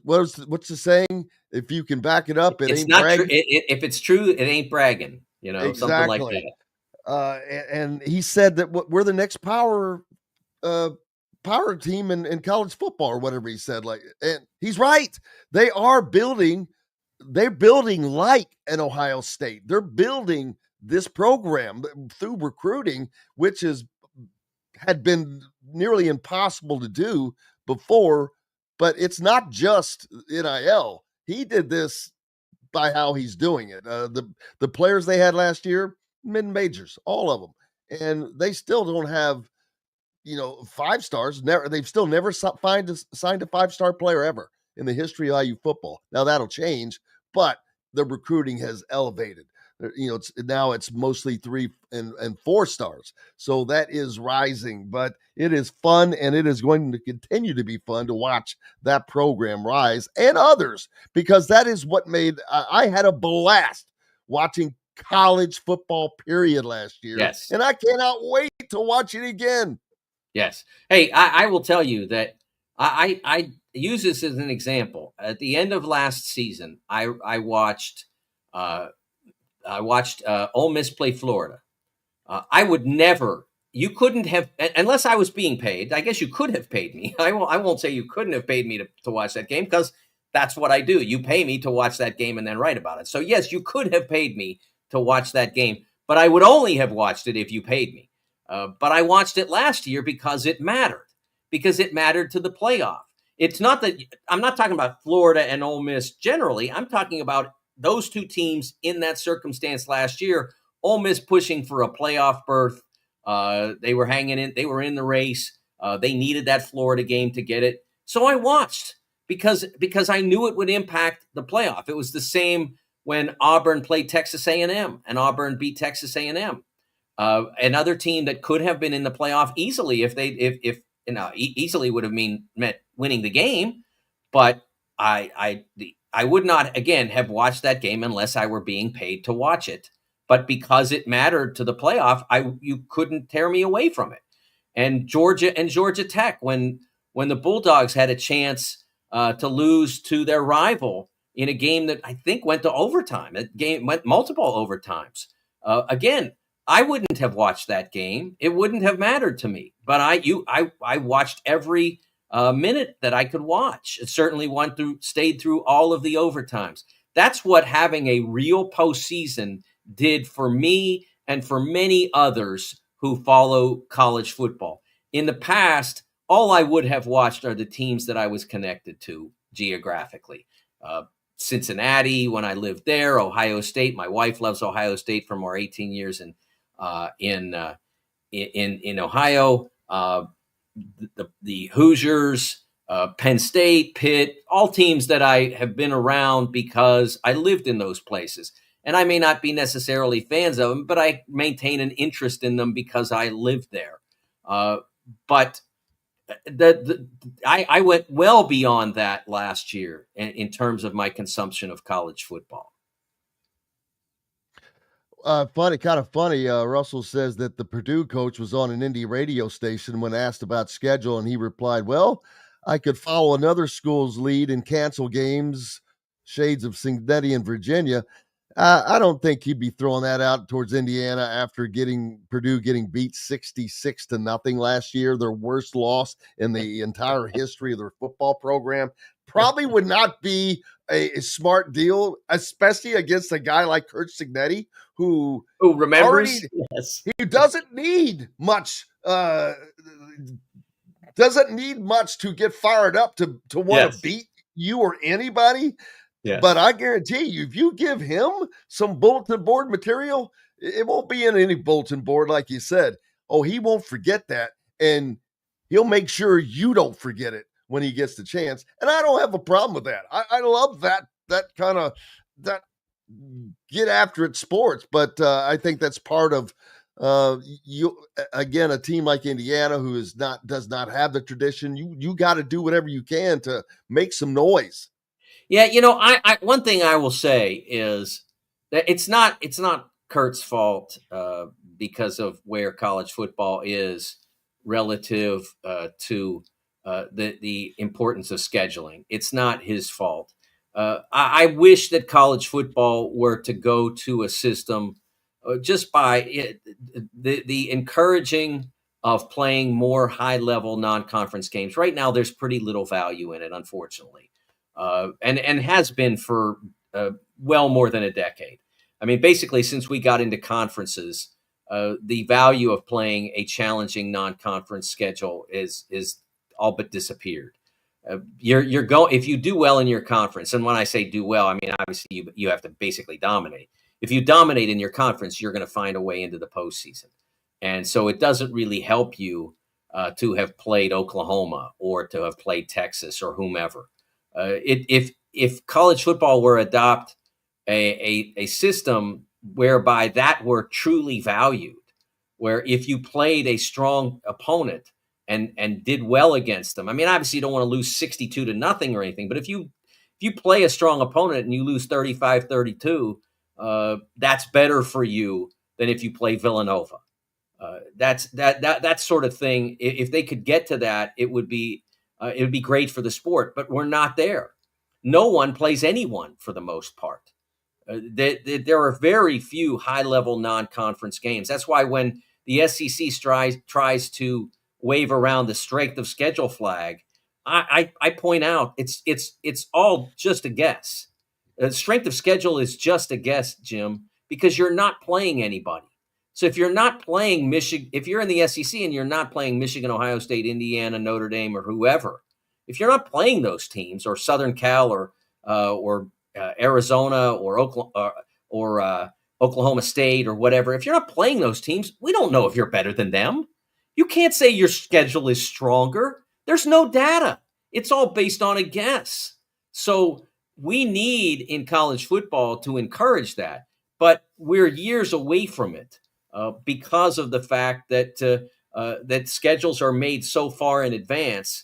what's the saying? If you can back it up, it ain't not bragging. true. If it's true, it ain't bragging. Exactly. Something like that. And he said that we're the next power team in college football or whatever he said. And he's right. They're building like an Ohio State. They're building this program through recruiting, which had been nearly impossible to do before. But it's not just NIL. He did this by how he's doing it. The players they had last year, mid-majors, all of them, and they still don't have 5 stars. They've still never signed a 5-star player ever in the history of IU football. Now that'll change, but the recruiting has elevated. It's mostly 3 and 4 stars. So that is rising, but it is fun, and it is going to continue to be fun to watch that program rise and others, because that is what made I had a blast watching college football period last year. Yes. And I cannot wait to watch it again. Yes. Hey, I will tell you that I use this as an example. At the end of last season, I watched Ole Miss play Florida. I would never. You couldn't have, unless I was being paid. I guess you could have paid me. I won't say you couldn't have paid me to watch that game, because that's what I do. You pay me to watch that game and then write about it. So yes, you could have paid me to watch that game, but I would only have watched it if you paid me. But I watched it last year because it mattered to the playoff. It's not that I'm not talking about Florida and Ole Miss generally. I'm talking about those two teams in that circumstance last year. Ole Miss pushing for a playoff berth. They were hanging in. They were in the race. They needed that Florida game to get it. So I watched because I knew it would impact the playoff. It was the same when Auburn played Texas A&M and Auburn beat Texas A&M. Another team that could have been in the playoff easily easily would have meant winning the game, but I would not again have watched that game unless I were being paid to watch it. But because it mattered to the playoff, you couldn't tear me away from it. And Georgia Tech, when the Bulldogs had a chance to lose to their rival in a game that I think went to overtime, a game went multiple overtimes. Again, I wouldn't have watched that game. It wouldn't have mattered to me. But I watched every minute that I could watch. It certainly stayed through all of the overtimes. That's what having a real postseason did for me and for many others who follow college football. In the past, all I would have watched are the teams that I was connected to geographically. Cincinnati, when I lived there, Ohio State. My wife loves Ohio State from our 18 years in Ohio, the Hoosiers, Penn State, Pitt, all teams that I have been around because I lived in those places. And I may not be necessarily fans of them, but I maintain an interest in them because I lived there. But I went well beyond that last year in terms of my consumption of college football. Kind of funny. Russell says that the Purdue coach was on an indie radio station when asked about schedule, and he replied, "Well, I could follow another school's lead and cancel games, shades of Cincinnati and Virginia." I don't think he'd be throwing that out towards Indiana after Purdue getting beat 66-0 last year, their worst loss in the entire history of their football program. Probably would not be a smart deal, especially against a guy like Kurt Signetti, who remembers? Yes. He doesn't need much. Doesn't need much to get fired up to want to beat you or anybody. Yes. But I guarantee you, if you give him some bulletin board material, it won't be in any bulletin board, like you said. Oh, he won't forget that, and he'll make sure you don't forget it when he gets the chance. And I don't have a problem with that. I love that kind of that get after it sports. But I think that's part of you. Again, a team like Indiana, who does not have the tradition, you got to do whatever you can to make some noise. Yeah, I one thing I will say is that it's not Kurt's fault because of where college football is relative to the importance of scheduling. It's not his fault. I wish that college football were to go to a system just by the encouraging of playing more high-level non-conference games. Right now, there's pretty little value in it, unfortunately. And has been for well more than a decade. I mean, basically, since we got into conferences, the value of playing a challenging non-conference schedule is all but disappeared. If you do well in your conference, and when I say do well, I mean obviously you have to basically dominate. If you dominate in your conference, you're going to find a way into the postseason, and so it doesn't really help you to have played Oklahoma or to have played Texas or whomever. If college football were adopt a system whereby that were truly valued, where if you played a strong opponent and did well against them, I mean, obviously you don't want to lose 62-0 or anything, but if you play a strong opponent and you lose 35-32, that's better for you than if you play Villanova. That sort of thing. If they could get to that, it would be great for the sport, but we're not there. No one plays anyone for the most part. There are very few high-level non-conference games. That's why when the SEC tries to wave around the strength of schedule flag, I point out it's all just a guess. Strength of schedule is just a guess, Jim, because you're not playing anybody. So if you're not playing Michigan, if you're in the SEC and you're not playing Michigan, Ohio State, Indiana, Notre Dame, or whoever, if you're not playing those teams, or Southern Cal, or Arizona, or Oklahoma State, or whatever, if you're not playing those teams, we don't know if you're better than them. You can't say your schedule is stronger. There's no data. It's all based on a guess. So we need in college football to encourage that, but we're years away from it. Because of the fact that that schedules are made so far in advance,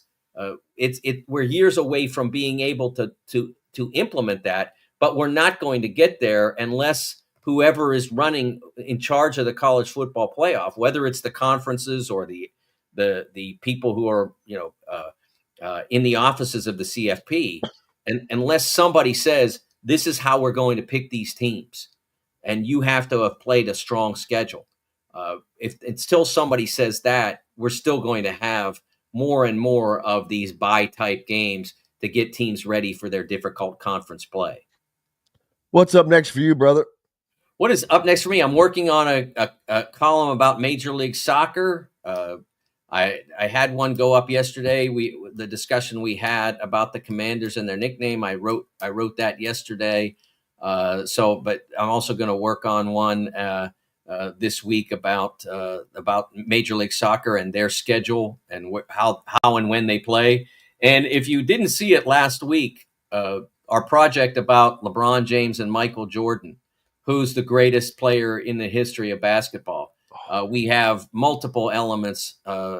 we're years away from being able to implement that. But we're not going to get there unless whoever is running in charge of the college football playoff, whether it's the conferences or the people who are in the offices of the CFP, and unless somebody says this is how we're going to pick these teams, and you have to have played a strong schedule. If until somebody says that, we're still going to have more and more of these bye type games to get teams ready for their difficult conference play. What's up next for you, brother? What is up next for me? I'm working on a column about Major League Soccer. I had one go up yesterday. The discussion we had about the Commanders and their nickname. I wrote that yesterday. But I'm also going to work on one this week about Major League Soccer and their schedule and how and when they play. And if you didn't see it last week, our project about LeBron James and Michael Jordan, who's the greatest player in the history of basketball. We have multiple elements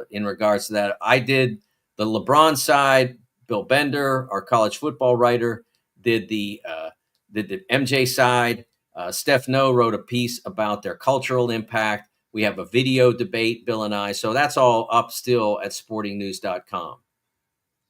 in regards to that. I did the LeBron side. Bill Bender, our college football writer, did the MJ side. Steph No wrote a piece about their cultural impact. We have a video debate, Bill and I. So that's all up still at sportingnews.com.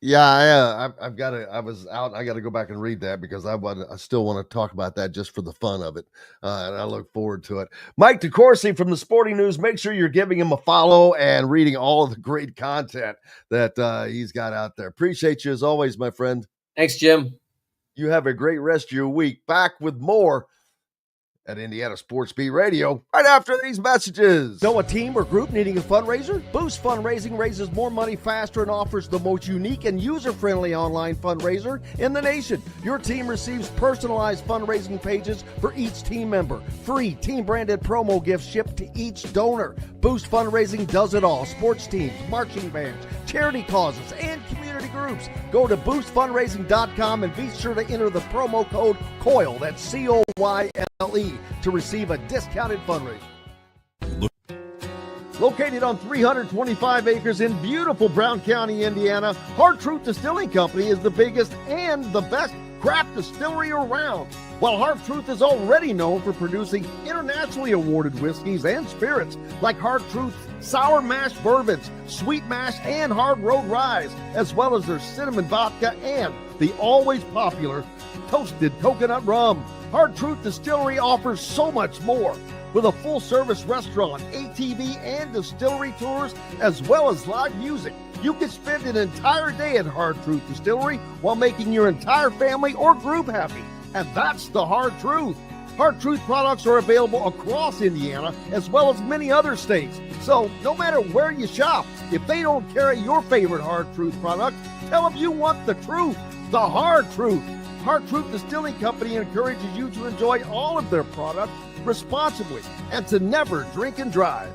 Yeah, I've got to. I was out. I got to go back and read that because I still want to talk about that just for the fun of it, and I look forward to it. Mike DeCourcy from the Sporting News. Make sure you're giving him a follow and reading all of the great content that he's got out there. Appreciate you as always, my friend. Thanks, Jim. You have a great rest of your week. Back with more at Indiana Sports Beat Radio right after these messages. Know a team or group needing a fundraiser? Boost Fundraising raises more money faster and offers the most unique and user-friendly online fundraiser in the nation. Your team receives personalized fundraising pages for each team member. Free team-branded promo gifts shipped to each donor. Boost Fundraising does it all. Sports teams, marching bands, charity causes, and community groups. Go to boostfundraising.com and be sure to enter the promo code COYLE, that's COYLE, to receive a discounted fundraiser. Located on 325 acres in beautiful Brown County, Indiana, Hard Truth Distilling Company is the biggest and the best craft distillery around. While Hard Truth is already known for producing internationally awarded whiskeys and spirits like Hard Truth Sour Mash Bourbons, Sweet Mash, and Hard Road Ryes, as well as their cinnamon vodka and the always popular Toasted Coconut Rum. Hard Truth Distillery offers so much more. With a full-service restaurant, ATV, and distillery tours, as well as live music, you can spend an entire day at Hard Truth Distillery while making your entire family or group happy. And that's the Hard Truth. Hard Truth products are available across Indiana, as well as many other states. So, no matter where you shop, if they don't carry your favorite Hard Truth product, tell them you want the truth, the Hard Truth. Hard Truth Distilling Company encourages you to enjoy all of their products responsibly and to never drink and drive.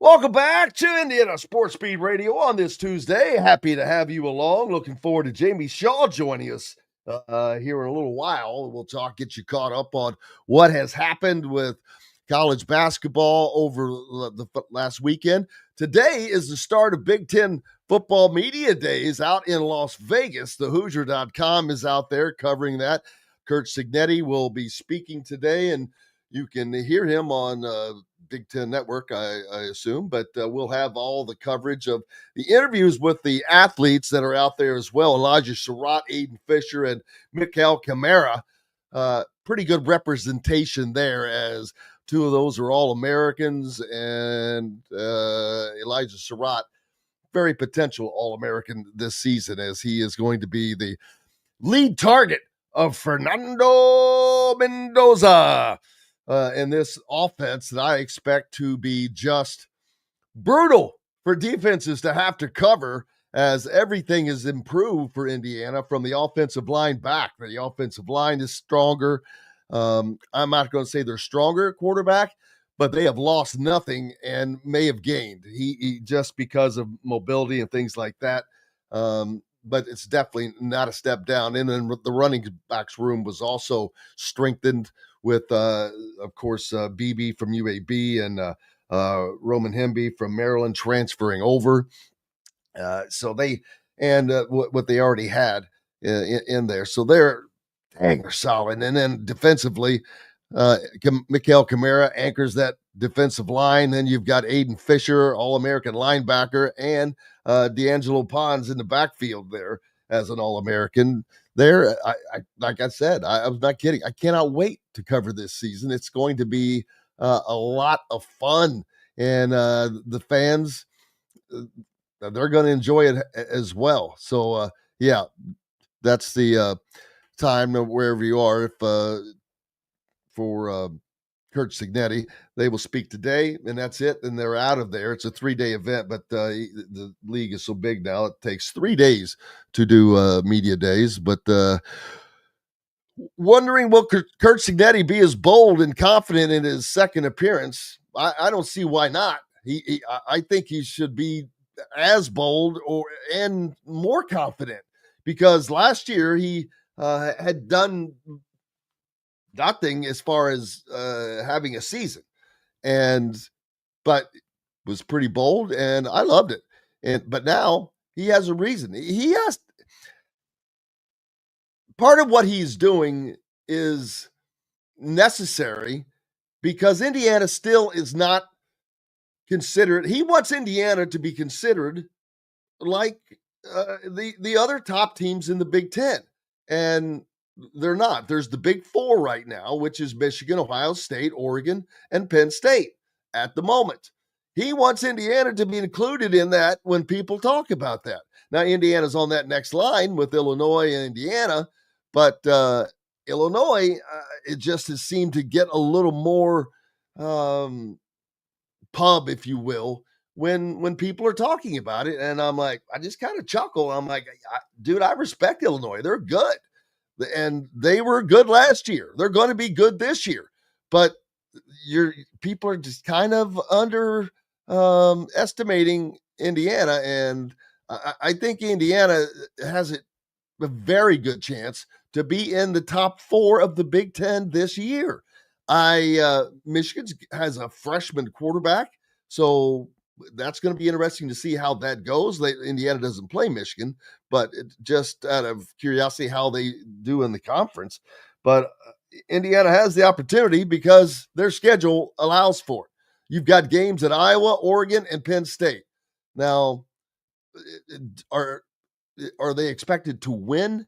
Welcome back to Indiana Sports Speed Radio on this Tuesday. Happy to have you along. Looking forward to Jamie Shaw joining us here in a little while. We'll get you caught up on what has happened with college basketball over the last weekend. Today is the start of Big Ten football media days out in Las Vegas. The Hoosier.com is out there covering that. Kurt Signetti will be speaking today, and you can hear him on Big Ten Network, I assume. But we'll have all the coverage of the interviews with the athletes that are out there as well. Elijah Surratt, Aiden Fisher, and Mikael Kamara. Pretty good representation there, as two of those are All-Americans, and Elijah Surratt, very potential All-American this season, as he is going to be the lead target of Fernando Mendoza in this offense that I expect to be just brutal for defenses to have to cover, as everything has improved for Indiana from the offensive line back. The offensive line is stronger. I'm not going to say they're stronger at quarterback, but they have lost nothing and may have gained. He just because of mobility and things like that. But it's definitely not a step down. And then the running backs room was also strengthened with, of course, BB from UAB and Roman Hemby from Maryland transferring over. So they and what they already had in there. So they're solid. And then defensively, Mikael Kamara anchors that defensive line. Then you've got Aiden Fisher, All-American linebacker, and D'Angelo Pons in the backfield there as an All-American. There, I like I said, I was not kidding. I cannot wait to cover this season. It's going to be a lot of fun, and the fans, they're going to enjoy it as well. So, yeah, that's the time wherever you are. If for Kurt Signetti, they will speak today, and that's it. And they're out of there. It's a 3-day event, but the league is so big now, it takes 3 days to do media days. But Wondering will Kurt Signetti be as bold and confident in his second appearance? I don't see why not. I think he should be as bold and more confident, because last year he had done nothing as far as having a season, but was pretty bold, and I loved it. But now he has a reason. He has part of what he's doing is necessary because Indiana still is not considered. He wants Indiana to be considered like the other top teams in the Big Ten, and they're not. There's the Big Four right now, which is Michigan, Ohio State, Oregon, and Penn State at the moment. He wants Indiana to be included in that when people talk about that. Now, Indiana's on that next line with Illinois and Indiana, but Illinois, it just has seemed to get a little more pub, if you will, when people are talking about it. And I'm like, I just kind of chuckle. I'm like, dude, I respect Illinois. They're good. And they were good last year. They're going to be good this year. But people are just kind of estimating Indiana. And I think Indiana has a very good chance to be in the top 4 of the Big Ten this year. Michigan has a freshman quarterback, so that's going to be interesting to see how that goes. Indiana doesn't play Michigan, but just out of curiosity, how they do in the conference. But Indiana has the opportunity because their schedule allows for it. You've got games at Iowa, Oregon, and Penn State. Now, are they expected to win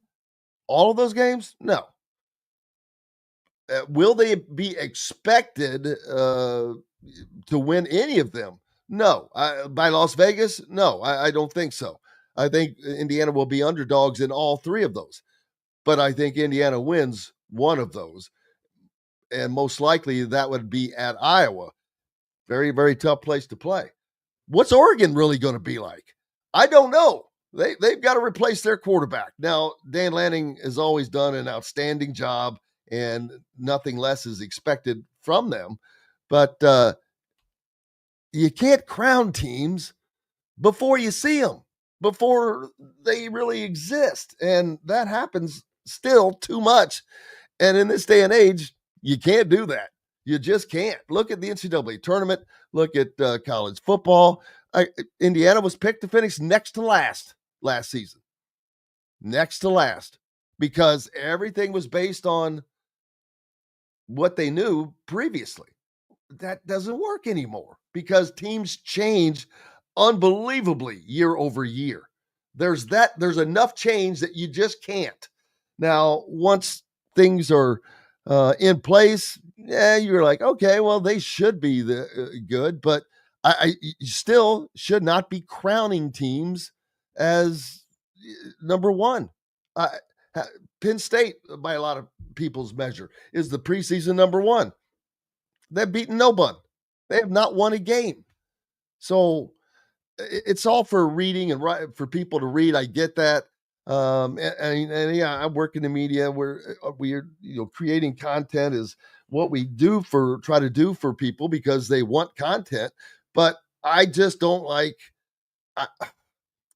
all of those games? No. Will they be expected to win any of them? No. By Las Vegas? No, I don't think so. I think Indiana will be underdogs in all 3 of those. But I think Indiana wins one of those. And most likely that would be at Iowa. Very, very tough place to play. What's Oregon really going to be like? I don't know. They've got to replace their quarterback. Now, Dan Lanning has always done an outstanding job, and nothing less is expected from them. But you can't crown teams before you see them, before they really exist. And that happens still too much. And in this day and age, you can't do that. You just can't. Look at the NCAA tournament. Look at college football. Indiana was picked to finish next to last season. Next to last. Because everything was based on what they knew previously. That doesn't work anymore because teams change unbelievably year over year. There's enough change that you just can't. Now, once things are in place, you're like, okay, well, they should be good, but you still should not be crowning teams as number one. Penn State, by a lot of people's measure, is the preseason number one. They've beaten no one. They have not won a game. So it's all for reading and for people to read. I get that. And yeah, I work in the media where we're creating content is what we try to do for people because they want content. But I just don't like.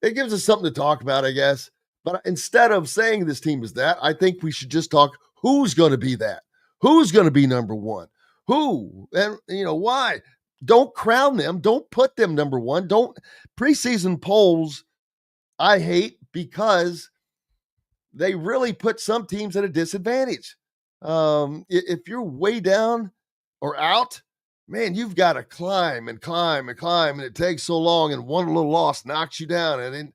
It gives us something to talk about, I guess. But instead of saying this team is that, I think we should just talk who's going to be that, who's going to be number one, who, and why. Don't crown them. Don't put them number one. Don't preseason polls. I hate because they really put some teams at a disadvantage. If you're way down or out, man, you've got to climb and climb and climb, and it takes so long, and one little loss knocks you down. And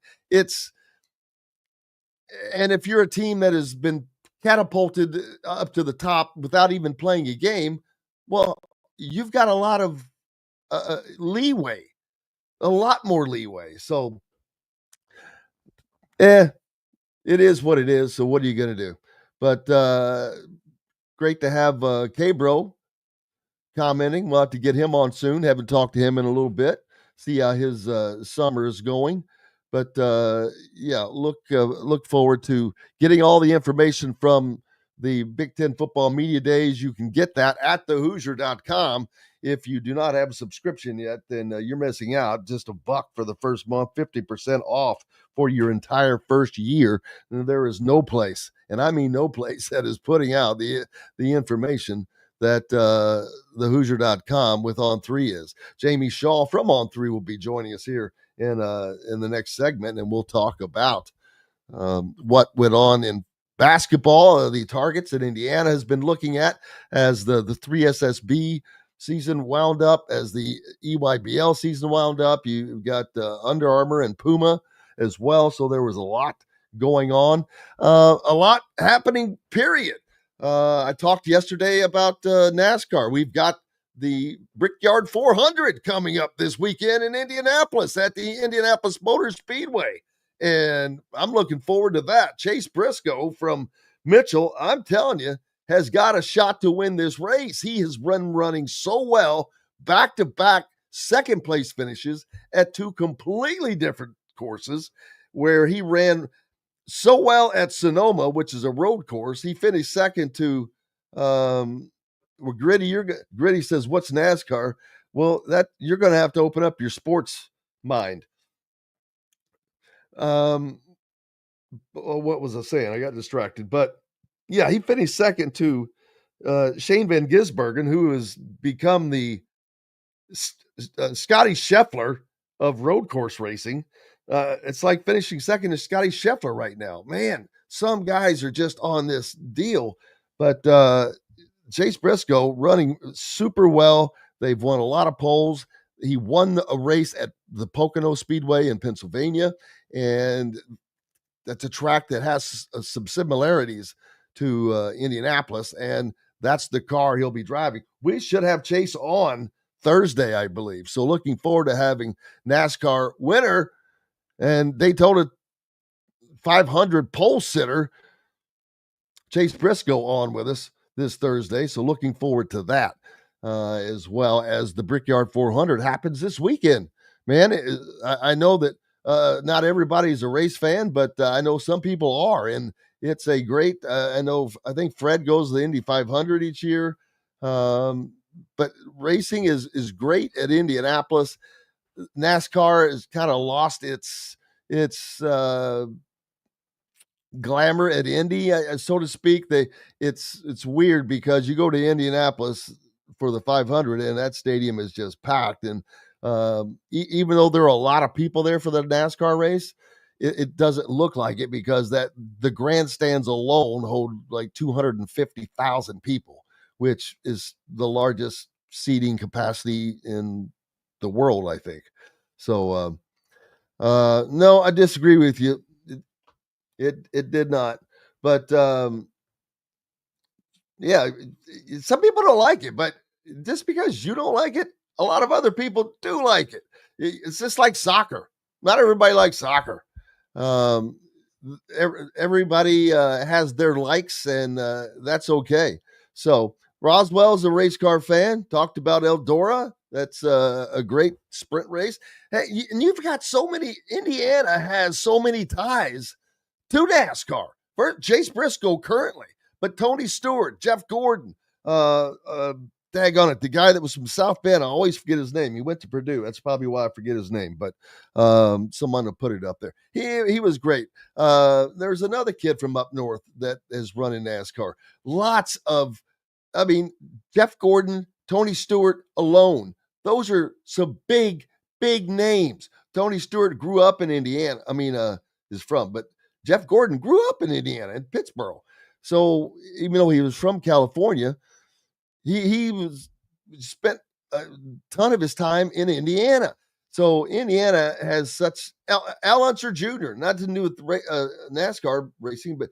if you're a team that has been catapulted up to the top without even playing a game, well, you've got a lot of leeway, a lot more leeway. So, it is what it is. So what are you going to do? But great to have K-Bro commenting. We'll have to get him on soon. Haven't talked to him in a little bit. See how his summer is going. But yeah, look forward to getting all the information from the Big Ten Football Media Days. You can get that at thehoosier.com. If you do not have a subscription yet, then you're missing out. Just $1 for the first month, 50% off for your entire first year. And there is no place, and I mean no place, that is putting out the information that thehoosier.com with On3 is. Jamie Shaw from On3 will be joining us here in the next segment, and we'll talk about what went on in basketball, the targets that Indiana has been looking at as the 3SSB season wound up, as the EYBL season wound up. You've got Under Armour and Puma as well, so there was a lot going on, a lot happening, period. I talked yesterday about NASCAR. We've got the Brickyard 400 coming up this weekend in Indianapolis at the Indianapolis Motor Speedway, and I'm looking forward to that. Chase Briscoe from Mitchell, I'm telling you, has got a shot to win this race. He has running so well, back-to-back second-place finishes at two completely different courses, where he ran so well at Sonoma, which is a road course. He finished second to Gritty. Gritty says, "What's NASCAR?" Well, that you're going to have to open up your sports mind. What was I saying? I got distracted, but yeah, he finished second to Shane Van Gisbergen, who has become the Scotty Scheffler of road course racing. It's like finishing second to Scotty Scheffler right now. Man, some guys are just on this deal, but Chase Briscoe running super well. They've won a lot of poles. He won a race at the Pocono Speedway in Pennsylvania, and that's a track that has some similarities to Indianapolis, and that's the car he'll be driving. We should have Chase on Thursday, I believe. So looking forward to having NASCAR winner and Daytona 500 pole sitter Chase Briscoe on with us this Thursday. So looking forward to that, as well as the Brickyard 400 happens this weekend. Man, I know that not everybody's a race fan, but I know some people are, and it's a great, I think Fred goes to the Indy 500 each year, but racing is great at Indianapolis. NASCAR has kind of lost its glamour at Indy, so to speak. It's weird because you go to Indianapolis for the 500 and that stadium is just packed, and even though there are a lot of people there for the NASCAR race, it doesn't look like it because the grandstands alone hold like 250,000 people, which is the largest seating capacity in the world, I think. So, no, I disagree with you. It did not, but yeah, some people don't like it, but just because you don't like it, a lot of other people do like it. It's just like soccer. Not everybody likes soccer. Everybody has their likes, and that's okay. So Roswell's a race car fan. Talked about Eldora. That's a great sprint race. Hey, and you've got so many. Indiana has so many ties to NASCAR. Chase Briscoe currently, but Tony Stewart, Jeff Gordon, daggone it, the guy that was from South Bend, I always forget his name. He went to Purdue. That's probably why I forget his name, but someone will put it up there. He was great. There's another kid from up north that is running NASCAR. Jeff Gordon, Tony Stewart alone. Those are some big, big names. Tony Stewart grew up in Indiana. Is from, but Jeff Gordon grew up in Indiana, in Pittsburgh. So even though he was from California, he spent a ton of his time in Indiana. So Indiana has such Al Unser Jr., not to do with NASCAR racing, but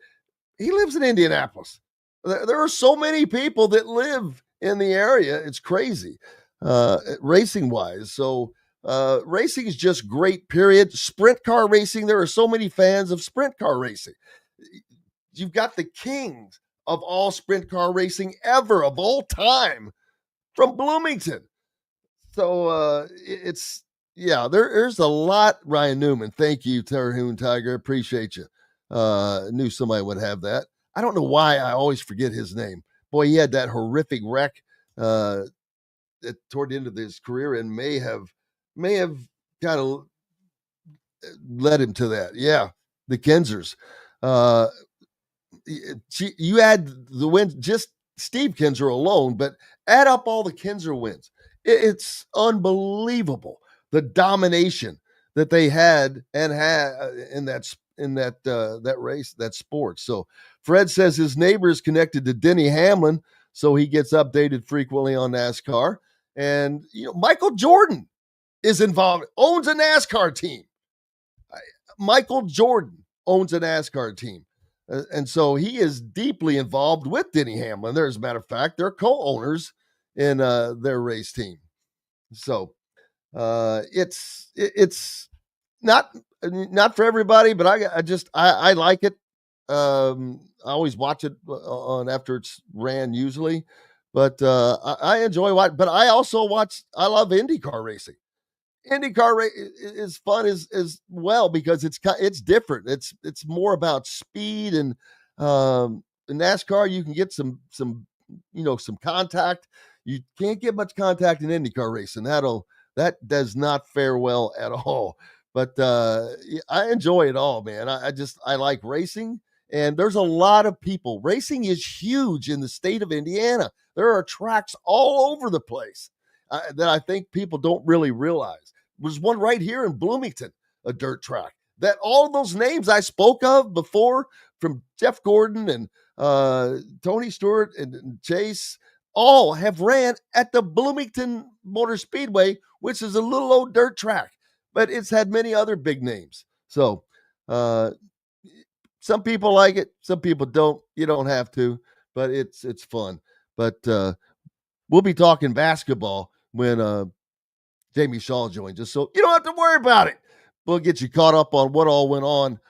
he lives in Indianapolis. There are so many people that live in the area. It's crazy, racing wise. So racing is just great, period. Sprint car racing, there are so many fans of sprint car racing. You've got the kings of all sprint car racing ever, of all time, from Bloomington. So there's a lot. Ryan Newman, thank you, Terhune Tiger. Appreciate you. Knew somebody would have that. I don't know why I always forget his name. Boy, he had that horrific wreck toward the end of his career and may have kind of led him to that. Yeah, the Kensers. You add the wins, just Steve Kinzer alone, but add up all the Kinzer wins. It's unbelievable the domination that they had and had in that race, that sport. So Fred says his neighbor is connected to Denny Hamlin, so he gets updated frequently on NASCAR. And Michael Jordan is involved, owns a NASCAR team. Michael Jordan owns a NASCAR team. And so he is deeply involved with Denny Hamlin. As a matter of fact, they're co-owners in their race team. So it's not for everybody, but I like it. I always watch it on after it's ran usually, but I enjoy watching. But I also I love IndyCar racing. IndyCar is fun as well because it's different. It's more about speed and in NASCAR you can get some contact. You can't get much contact in IndyCar racing. That does not fare well at all. But I enjoy it all, man. I like racing, and there's a lot of people. Racing is huge in the state of Indiana. There are tracks all over the place that I think people don't really realize. There's one right here in Bloomington, a dirt track. That all those names I spoke of before, from Jeff Gordon and Tony Stewart and Chase, all have ran at the Bloomington Motor Speedway, which is a little old dirt track, but it's had many other big names. So some people like it, some people don't. You don't have to, but it's fun. But we'll be talking basketball when Jamie Shaw joins us, so you don't have to worry about it. We'll get you caught up on what all went on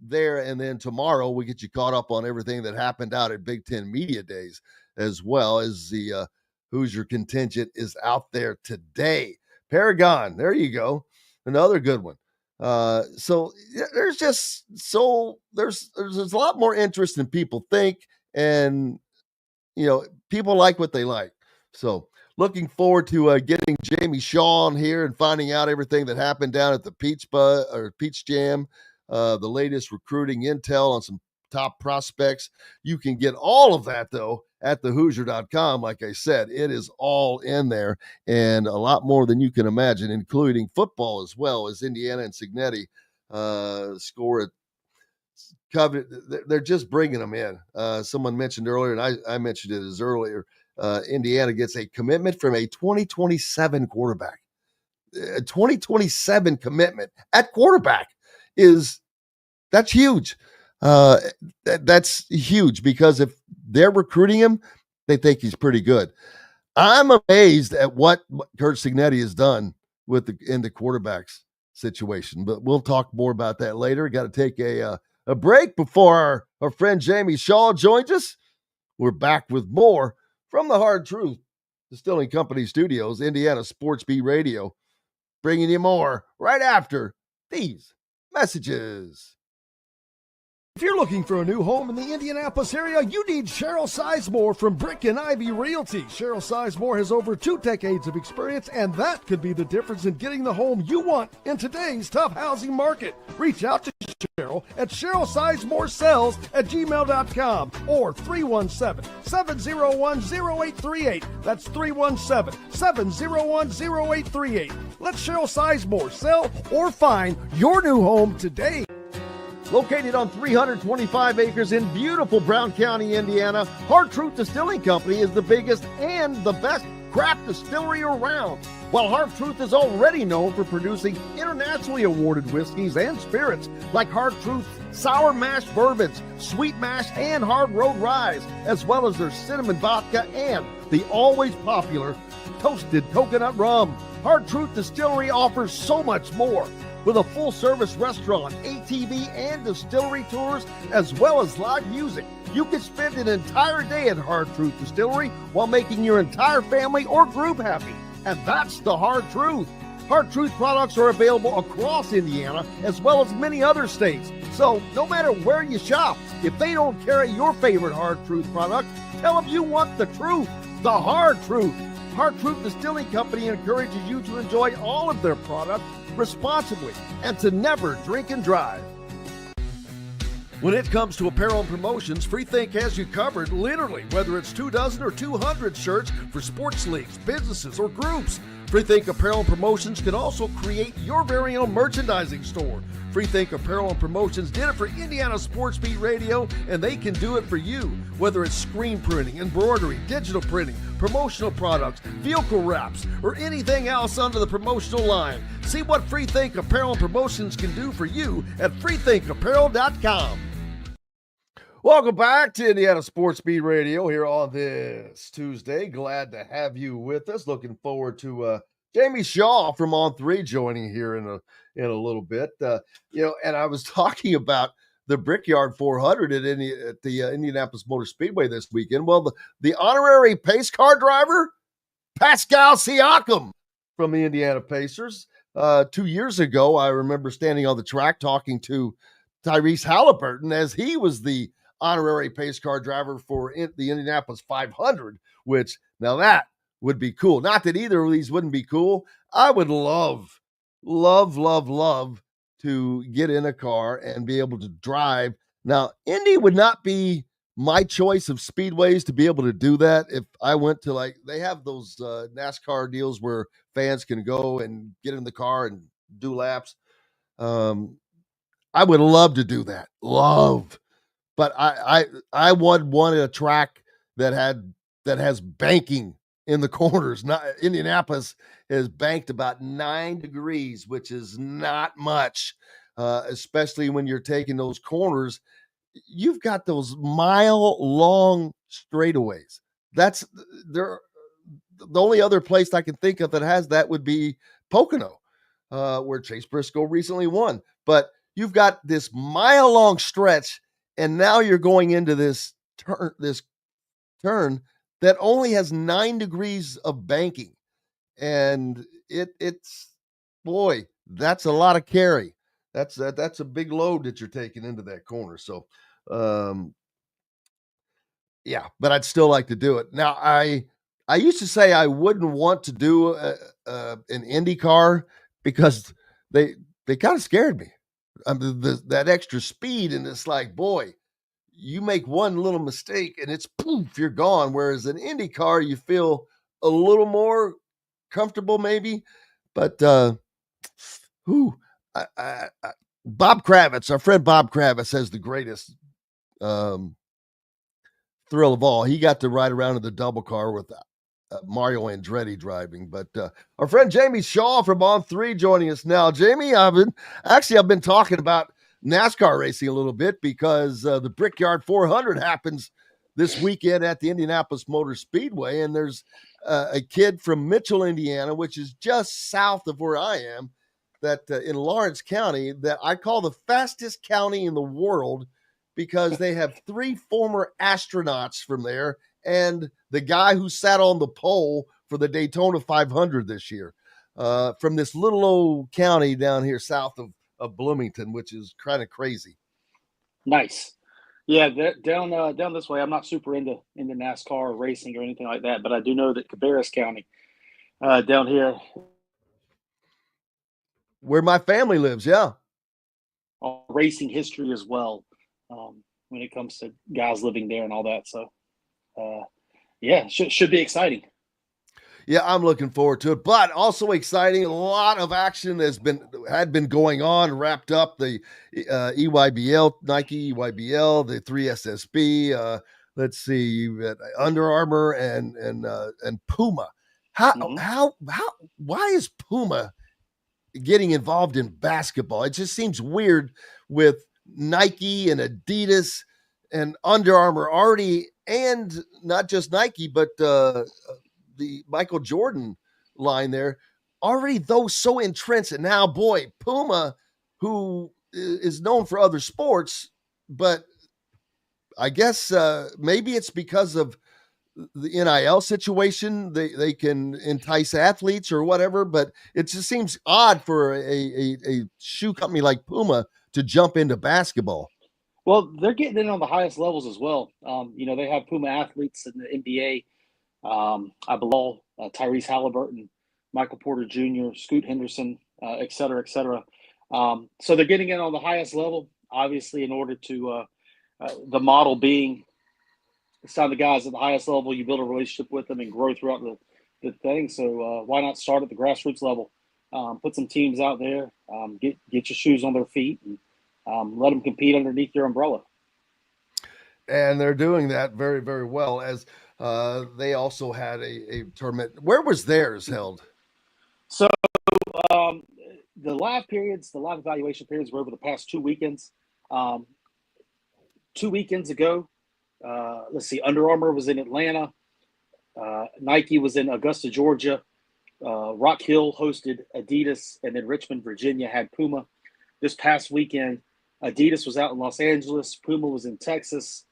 there, and then tomorrow we'll get you caught up on everything that happened out at Big Ten Media Days, as well as the Hoosier contingent is out there today. Paragon, there you go, another good one. So there's a lot more interest than people think, and people like what they like. So looking forward to getting Jamie Shaw on here and finding out everything that happened down at the Peach Jam, the latest recruiting intel on some top prospects. You can get all of that, though, at thehoosier.com. Like I said, it is all in there and a lot more than you can imagine, including football as well, as Indiana and Cignetti score at Covenant. They're just bringing them in. Someone mentioned earlier, and I mentioned it as earlier, Indiana gets a commitment from a 2027 quarterback. A 2027 commitment at quarterback that's huge. That's huge because if they're recruiting him, they think he's pretty good. I'm amazed at what Kurt Cignetti has done in the quarterbacks situation, but we'll talk more about that later. Got to take a break before our friend Jamie Shaw joins us. We're back with more from the Hard Truth Distilling Company Studios, Indiana Sports Beat Radio, bringing you more right after these messages. If you're looking for a new home in the Indianapolis area, you need Cheryl Sizemore from Brick and Ivy Realty. Cheryl Sizemore has over 2 decades of experience, and that could be the difference in getting the home you want in today's tough housing market. Reach out to Cheryl at CherylSizemore@gmail.com or 317-701-0838. That's 317-701-0838. Let Cheryl Sizemore sell or find your new home today. Located on 325 acres in beautiful Brown County, Indiana, Hard Truth Distilling Company is the biggest and the best craft distillery around. While Hard Truth is already known for producing internationally awarded whiskeys and spirits like Hard Truth Sour Mash Bourbons, Sweet Mash, and Hard Road Ryes, as well as their cinnamon vodka and the always popular Toasted Coconut Rum. Hard Truth Distillery offers so much more. With a full-service restaurant, ATV, and distillery tours, as well as live music, you can spend an entire day at Hard Truth Distillery while making your entire family or group happy. And that's the Hard Truth. Hard Truth products are available across Indiana, as well as many other states. So, no matter where you shop, if they don't carry your favorite Hard Truth product, tell them you want the truth, the Hard Truth. Hard Truth Distilling Company encourages you to enjoy all of their products responsibly and to never drink and drive. When it comes to apparel and promotions, Freethink has you covered, literally, whether it's 24 or 200 shirts for sports leagues, businesses, or groups. Freethink Apparel and Promotions can also create your very own merchandising store. Freethink Apparel and Promotions did it for Indiana Sports Beat Radio, and they can do it for you. Whether it's screen printing, embroidery, digital printing, promotional products, vehicle wraps, or anything else under the promotional line. See what Freethink Apparel and Promotions can do for you at freethinkapparel.com. Welcome back to Indiana Sports Beat Radio here on this Tuesday. Glad to have you with us. Looking forward to Jamie Shaw from On 3 joining here in a little bit. And I was talking about the Brickyard 400 at the Indianapolis Motor Speedway this weekend. Well, the honorary pace car driver, Pascal Siakam from the Indiana Pacers. 2 years ago, I remember standing on the track talking to Tyrese Halliburton as he was the honorary pace car driver for the Indianapolis 500, which now that would be cool. Not that either of these wouldn't be cool. I would love to get in a car and be able to drive. Now, Indy would not be my choice of speedways to be able to do that. If I went to they have those NASCAR deals where fans can go and get in the car and do laps. I would love to do that. But I would want a track that has banking in the corners. Not Indianapolis is banked about 9 degrees, which is not much, especially when you're taking those corners. You've got those mile-long straightaways. That's the only other place I can think of that has that would be Pocono, where Chase Briscoe recently won. But you've got this mile-long stretch. And now you're going into this turn that only has 9 degrees of banking. And it's that's a lot of carry. That's a big load that you're taking into that corner. So, but I'd still like to do it. Now, I used to say I wouldn't want to do an Indy car because they kind of scared me. That extra speed, and it's like, boy, you make one little mistake and it's poof, you're gone. Whereas an Indy car, you feel a little more comfortable, maybe. But Bob Kravitz, our friend Bob Kravitz, has the greatest thrill of all. He got to ride around in the double car with Mario Andretti driving. But our friend Jamie Shaw from On 3 joining us now. Jamie, I've been talking about NASCAR racing a little bit because the Brickyard 400 happens this weekend at the Indianapolis Motor Speedway, and there's a kid from Mitchell, Indiana, which is just south of where I am, that in Lawrence County, that I call the fastest county in the world because they have 3 former astronauts from there and the guy who sat on the pole for the Daytona 500 this year, from this little old county down here south of Bloomington, which is kind of crazy. Nice. Yeah, down this way, I'm not super into NASCAR or racing or anything like that, but I do know that Cabarrus County down here, where my family lives, yeah, racing history as well, when it comes to guys living there and all that. So, should be exciting. Yeah, I'm looking forward to it, but also exciting. A lot of action had been going on, wrapped up the EYBL, Nike EYBL, the 3SSB. Let's see, Under Armour and Puma. Why is Puma getting involved in basketball? It just seems weird with Nike and Adidas and Under Armour already, and not just Nike, but the Michael Jordan line there, already those so entrenched. And now, boy, Puma, who is known for other sports, but I guess maybe it's because of the NIL situation. They can entice athletes or whatever, but it just seems odd for a shoe company like Puma to jump into basketball. Well, they're getting in on the highest levels as well. They have Puma athletes in the NBA. I believe Tyrese Halliburton, Michael Porter Jr., Scoot Henderson, et cetera, et cetera. So they're getting in on the highest level, obviously, in order to the model being sign the guys at the highest level. You build a relationship with them and grow throughout the thing. So why not start at the grassroots level? Put some teams out there, get your shoes on their feet, and let them compete underneath your umbrella. And they're doing that very, very well, as they also had a tournament. Where was theirs held? So the live evaluation periods were over the past 2 weekends. 2 weekends ago, let's see, Under Armour was in Atlanta. Nike was in Augusta, Georgia. Rock Hill hosted Adidas, and then Richmond, Virginia had Puma. This past weekend, Adidas was out in Los Angeles. Puma was in Texas.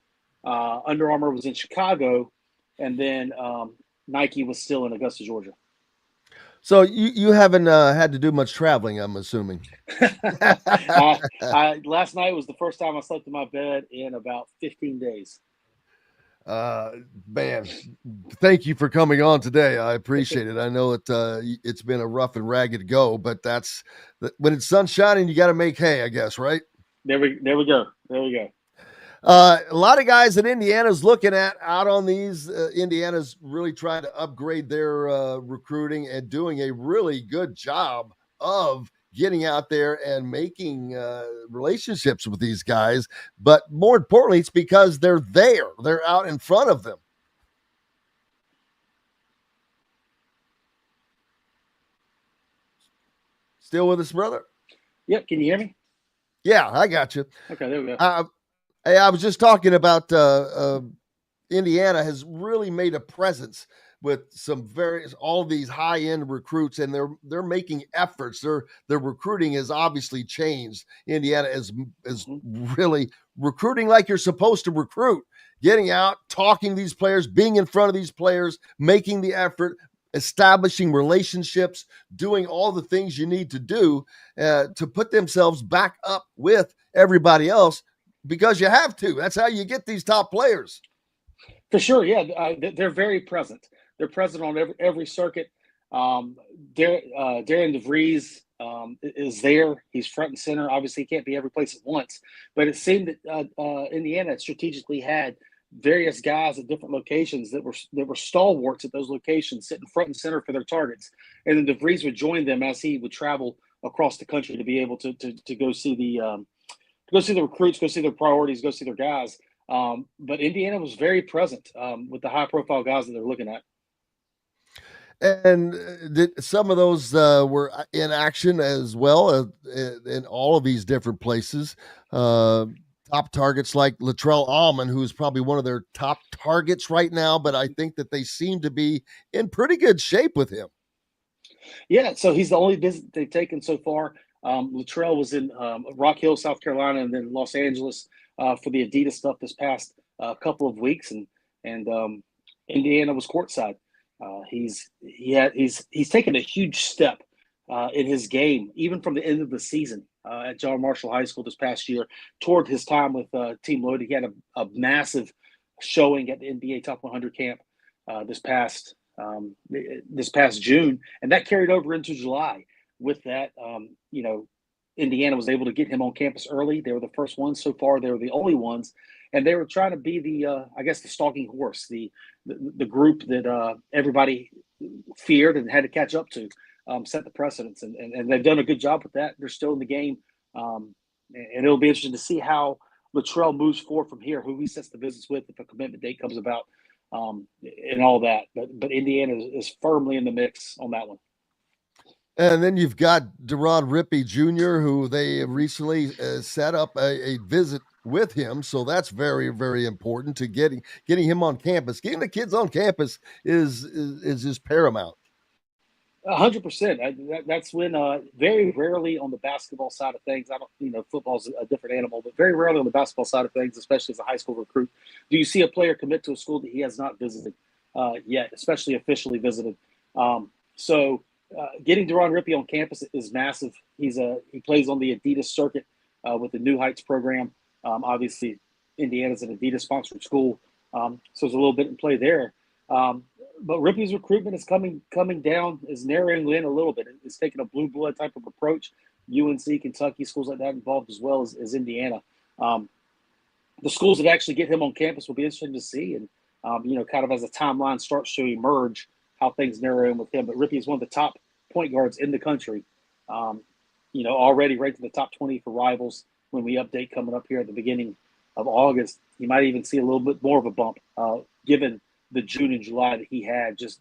Under Armour was in Chicago, and then Nike was still in Augusta, Georgia. So you haven't had to do much traveling, I'm assuming. Last night was the first time I slept in my bed in about 15 days. Man, thank you for coming on today. I appreciate it. I know it's been a rough and ragged go, but when it's sun shining, you got to make hay, I guess, right? There we go. A lot of guys that Indiana's looking at out on these. Indiana's really trying to upgrade their recruiting and doing a really good job of getting out there and making relationships with these guys. But more importantly, it's because they're there. They're out in front of them. Still with us, brother? Yep. Can you hear me? Yeah, I got you. Okay, there we go. Hey, I was just talking about Indiana has really made a presence with all these high-end recruits, and they're making efforts. Their recruiting has obviously changed. Indiana is really recruiting like you're supposed to recruit, getting out, talking to these players, being in front of these players, making the effort, establishing relationships, doing all the things you need to do to put themselves back up with everybody else, because you have to. That's how you get these top players. For sure, yeah. They're very present. They're present on every circuit. Darren DeVries is there. He's front and center. Obviously, he can't be every place at once. But it seemed that Indiana strategically had various guys at different locations that were stalwarts at those locations, sitting front and center for their targets. And then DeVries would join them as he would travel across the country to be able to go see the recruits, go see their priorities, go see their guys. But Indiana was very present with the high-profile guys that they're looking at. And some of those were in action as well in all of these different places. Top targets like Latrell Allman, who is probably one of their top targets right now, but I think that they seem to be in pretty good shape with him. Yeah, so he's the only visit they've taken so far. Latrell was in Rock Hill, South Carolina, and then Los Angeles for the Adidas stuff this past couple of weeks, and Indiana was courtside. He's taken a huge step in his game, even from the end of the season at John Marshall High School this past year, toward his time with Team Loaded. He had a massive showing at the NBA Top 100 camp this past June, and that carried over into July. With that, Indiana was able to get him on campus early. They were the first ones so far. They were the only ones, and they were trying to be the stalking horse, the group that everybody feared and had to catch up to, set the precedence, and they've done a good job with that. They're still in the game, and it'll be interesting to see how Latrell moves forward from here, who he sets the business with if a commitment date comes about, and all that. But Indiana is firmly in the mix on that one. And then you've got Derod Rippey Jr., who they recently set up a visit with him. So that's very, very important to getting him on campus. Getting the kids on campus is just paramount. 100%. That's when very rarely on the basketball side of things, football's a different animal, but very rarely on the basketball side of things, especially as a high school recruit, do you see a player commit to a school that he has not visited. yet, especially officially visited. So getting Deron Rippey on campus is massive. He plays on the Adidas circuit with the New Heights program. Obviously, Indiana's an Adidas-sponsored school, so there's a little bit in play there. But Rippey's recruitment is coming down, is narrowing in a little bit. It's taking a blue blood type of approach. UNC, Kentucky, schools like that involved as well as Indiana. The schools that actually get him on campus will be interesting to see, and kind of as the timeline starts to emerge, how things narrow in with him. But Rippey is one of the top point guards in the country. Already ranked in the top 20 for Rivals. When we update coming up here at the beginning of August, you might even see a little bit more of a bump, given the June and July that he had just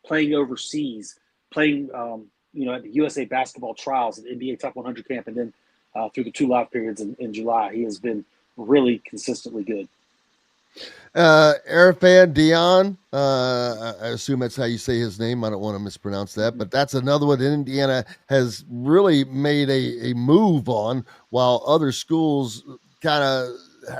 playing overseas, playing at the USA Basketball Trials at NBA Top 100 camp, and then through the 2 live periods in July. He has been really consistently good. Arifan Dion, I assume that's how you say his name. I don't want to mispronounce that, but that's another one that Indiana has really made a move on, while other schools kind of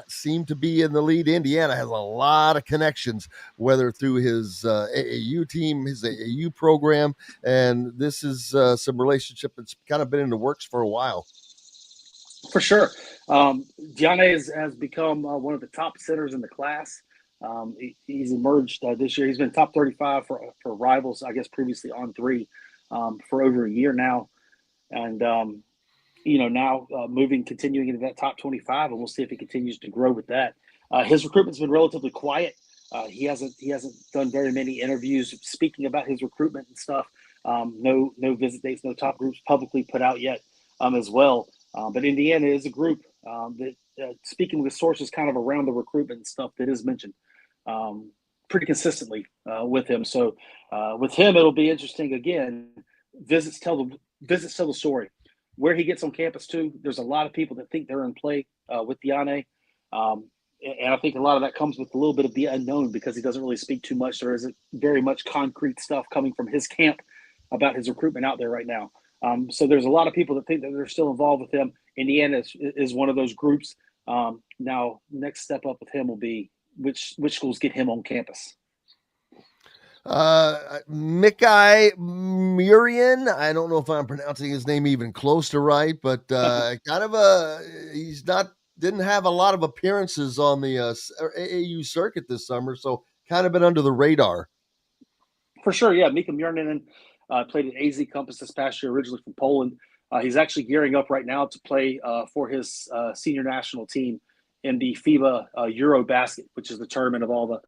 seem to be in the lead. Indiana has a lot of connections, whether through his AAU team, his AAU program, and this is some relationship that's kind of been in the works for a while. For sure. Diane has become one of the top centers in the class. He's emerged this year. He's been top 35 for Rivals, I guess previously on 3 for over a year now. And, now continuing into that top 25, and we'll see if he continues to grow with that. His recruitment's been relatively quiet. He hasn't done very many interviews speaking about his recruitment and stuff. No visit dates, no top groups publicly put out yet as well. But Indiana is a group that, speaking with sources kind of around the recruitment and stuff, that is mentioned pretty consistently with him. So with him, it'll be interesting. Again, visits tell the story. Where he gets on campus too, there's a lot of people that think they're in play with Diane. And I think a lot of that comes with a little bit of the unknown, because he doesn't really speak too much. There isn't very much concrete stuff coming from his camp about his recruitment out there right now. So there's a lot of people that think that they're still involved with him. Indiana is one of those groups. Now, next step up with him will be which schools get him on campus. Mikai Murian, I don't know if I'm pronouncing his name even close to right, but didn't have a lot of appearances on the AAU circuit this summer, so kind of been under the radar. For sure, yeah. Mika Murianen played at AZ Compass this past year, originally from Poland. He's actually gearing up right now to play for his senior national team in the FIBA Eurobasket, which is the tournament of all the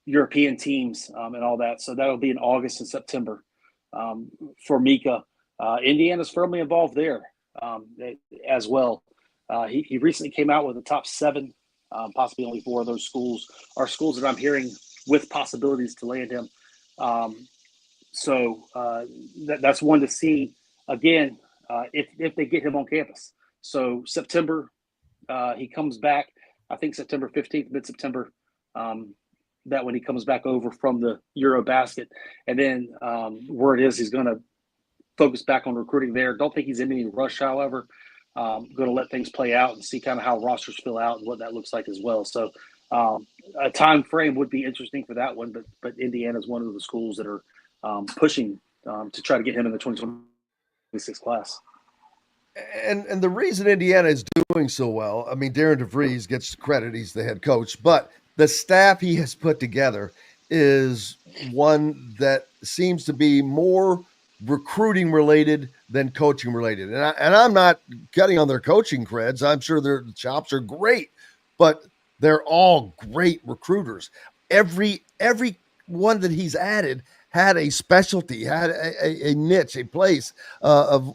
European teams and all that. So that'll be in August and September for Mika. Indiana's firmly involved there as well. He recently came out with the top 7, possibly only 4 of those schools are schools that I'm hearing with possibilities to land him. So that's one to see again if they get him on campus. So September, he comes back. I think September 15th, mid-September. That when he comes back over from the Eurobasket, and then word is he's going to focus back on recruiting there. Don't think he's in any rush, however. Going to let things play out and see kind of how rosters fill out and what that looks like as well. So a time frame would be interesting for that one, but Indiana is one of the schools that are pushing to try to get him in the 2026 class. And the reason Indiana is doing so well, I mean, Darren DeVries gets credit; he's the head coach, but the staff he has put together is one that seems to be more recruiting related than coaching related. And I'm not cutting on their coaching creds. I'm sure their chops are great, but they're all great recruiters. Every one that he's added had a specialty, had a niche, a place of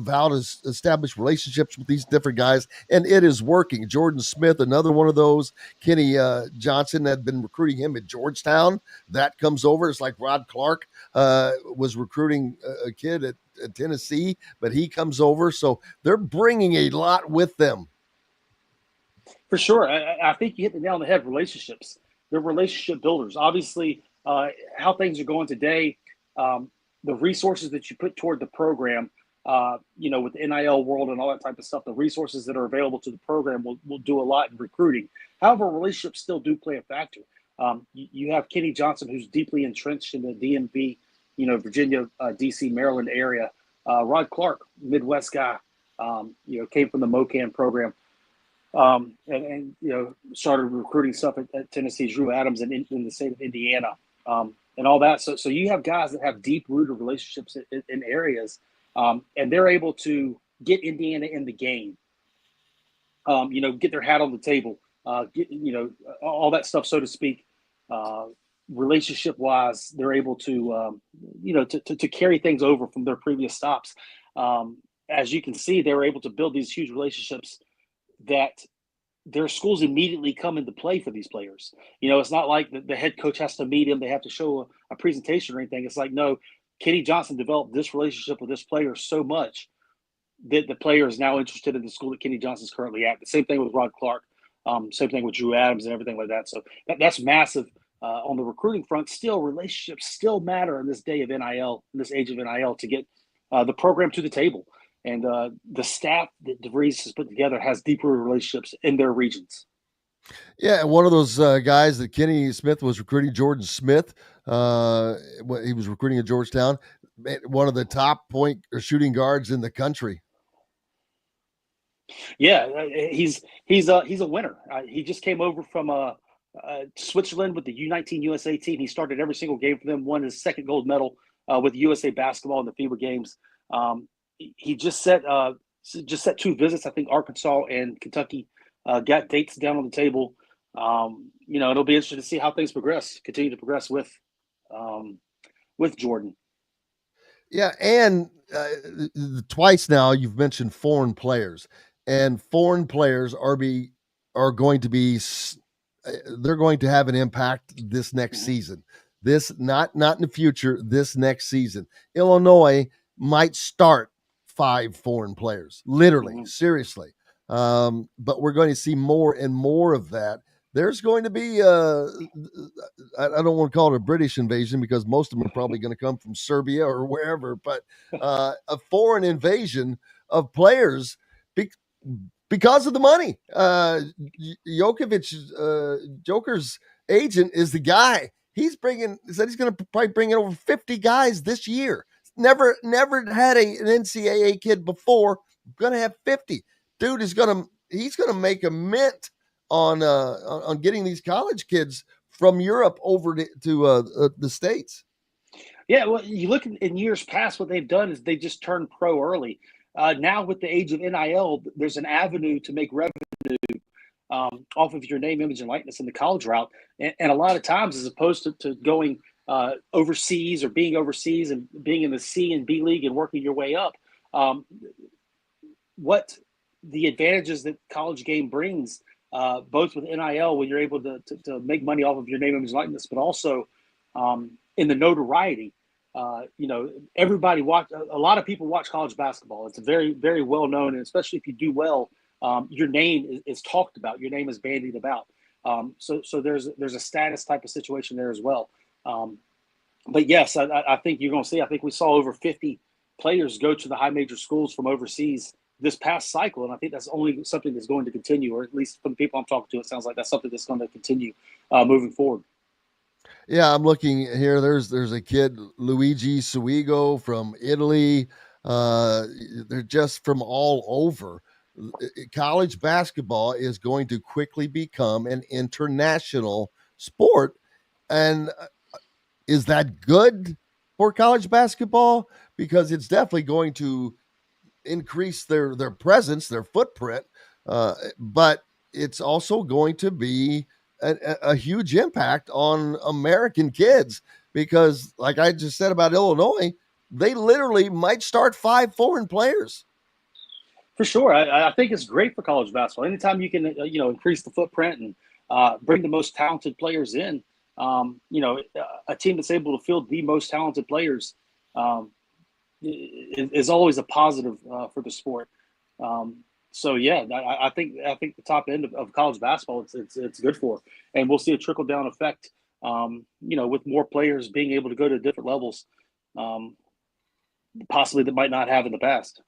how to establish relationships with these different guys, and it is working. Jordan Smith, another one of those. Kenny Johnson had been recruiting him at Georgetown. That comes over. It's like Rod Clark was recruiting a kid at Tennessee, but he comes over. So they're bringing a lot with them. For sure. I think you hit the nail on the head. Relationships. They're relationship builders. Obviously, how things are going today, the resources that you put toward the program, with the NIL world and all that type of stuff, the resources that are available to the program will do a lot in recruiting. However, relationships still do play a factor. You have Kenny Johnson, who's deeply entrenched in the DMV, Virginia, D.C., Maryland area. Rod Clark, Midwest guy, came from the MOCAN program. And started recruiting stuff at Tennessee, Drew Adams in the state of Indiana, and all that. So you have guys that have deep-rooted relationships in areas, and they're able to get Indiana in the game, get their hat on the table, all that stuff, so to speak. Relationship-wise, they're able to, to carry things over from their previous stops. As you can see, they were able to build these huge relationships that their schools immediately come into play for these players. It's not like the head coach has to meet him. They have to show a presentation or anything. It's like, no, Kenny Johnson developed this relationship with this player so much that the player is now interested in the school that Kenny Johnson is currently at. The same thing with Rod Clark. Same thing with Drew Adams and everything like that. So that's massive on the recruiting front. Still, relationships still matter in this day of NIL, in this age of NIL, to get the program to the table. And the staff that DeVries has put together has deeper relationships in their regions. Yeah, one of those guys that Kenny Smith was recruiting, Jordan Smith, he was recruiting at Georgetown, one of the top point or shooting guards in the country. Yeah, he's a winner. He just came over from Switzerland with the U19 USA team. He started every single game for them, won his second gold medal with USA basketball in the FIBA games. He just set 2 visits. I think Arkansas and Kentucky got dates down on the table. It'll be interesting to see how things continue to progress with Jordan. Yeah, and twice now you've mentioned foreign players, and foreign players are going to be they're going to have an impact this next season. This not in the future. This next season, Illinois might start 5 foreign players, literally, seriously. But we're going to see more and more of that. There's going to be, I don't want to call it a British invasion because most of them are probably going to come from Serbia or wherever, but a foreign invasion of players because of the money. Joker's agent is the guy. He said he's going to probably bring in over 50 guys this year. Never had an NCAA kid before. Going to have 50. Dude he's going to make a mint on getting these college kids from Europe over to the States. Yeah, well, you look in years past, what they've done is they just turned pro early. Now with the age of NIL, there's an avenue to make revenue off of your name, image, and likeness in the college route. And a lot of times, as opposed to going overseas or being overseas and being in the C and B league and working your way up, what the advantages that college game brings, both with NIL when you're able to make money off of your name, image, and likeness, but also in the notoriety. Everybody a lot of people watch college basketball. It's very, very well known, and especially if you do well, your name is talked about. Your name is bandied about. So there's a status type of situation there as well. But yes, I think you're going to see. I think we saw over 50 players go to the high major schools from overseas this past cycle, and I think that's only something that's going to continue, or at least from the people I'm talking to, it sounds like that's something that's going to continue moving forward. Yeah, I'm looking here. There's a kid, Luigi Suigo from Italy. They're just from all over. College basketball is going to quickly become an international sport. And is that good for college basketball? Because it's definitely going to increase their presence, their footprint. But it's also going to be a huge impact on American kids because, like I just said about Illinois, they literally might start 5 foreign players. For sure. I think it's great for college basketball. Anytime you can, increase the footprint and bring the most talented players in, a team that's able to field the most talented players is always a positive for the sport. So yeah, I think the top end of college basketball it's good for, and we'll see a trickle down effect. With more players being able to go to different levels, possibly that might not have in the past.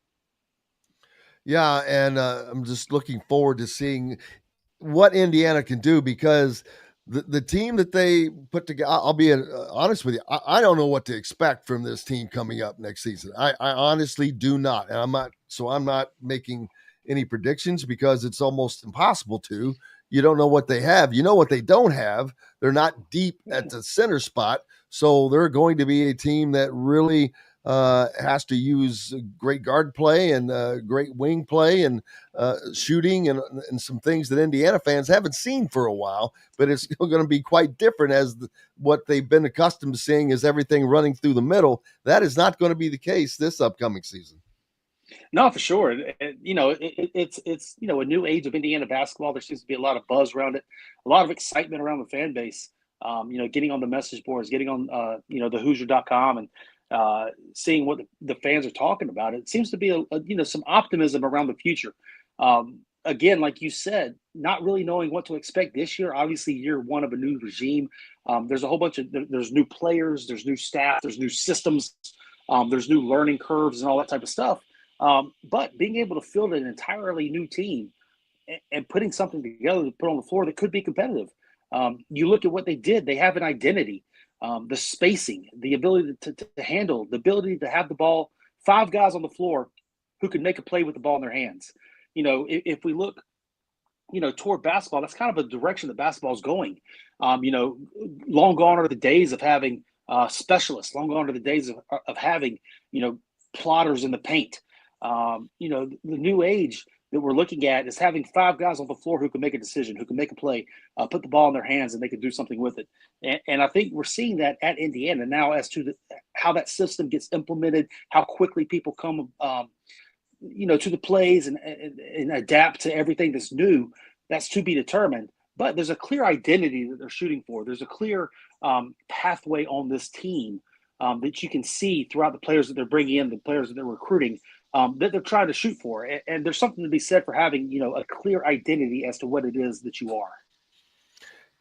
Yeah, and I'm just looking forward to seeing what Indiana can do because the team that they put together, I'll be honest with you. I don't know what to expect from this team coming up next season. I honestly do not. And I'm not making any predictions because it's almost impossible to. You don't know what they have. You know what they don't have. They're not deep at the center spot. So they're going to be a team that really has to use great guard play and great wing play and shooting and some things that Indiana fans haven't seen for a while. But it's still going to be quite different as what they've been accustomed to seeing is everything running through the middle. That is not going to be the case this upcoming season. No, for sure. It's a new age of Indiana basketball. There seems to be a lot of buzz around it, a lot of excitement around the fan base. Getting on the message boards, getting on the Hoosier.com and seeing what the fans are talking about. It seems to be some optimism around the future. Again, like you said, not really knowing what to expect this year. Obviously, year one of a new regime. There's a whole bunch of there's new players, there's new staff, there's new systems, there's new learning curves and all that type of stuff. But being able to field an entirely new team and putting something together to put on the floor that could be competitive. You look at what they did. They have an identity, the spacing, the ability to handle, the ability to have the ball, 5 guys on the floor who can make a play with the ball in their hands. If we look, toward basketball, that's kind of a direction that basketball is going. Long gone are the days of having specialists. Long gone are the days of having, plotters in the paint. The new age that we're looking at is having 5 guys on the floor who can make a decision, who can make a play, put the ball in their hands, and they can do something with it. And I think we're seeing that at Indiana now as to how that system gets implemented, how quickly people come, to the plays and adapt to everything that's new. That's to be determined. But there's a clear identity that they're shooting for. There's a clear pathway on this team that you can see throughout the players that they're bringing in, the players that they're recruiting, that they're trying to shoot for. And there's something to be said for having, a clear identity as to what it is that you are.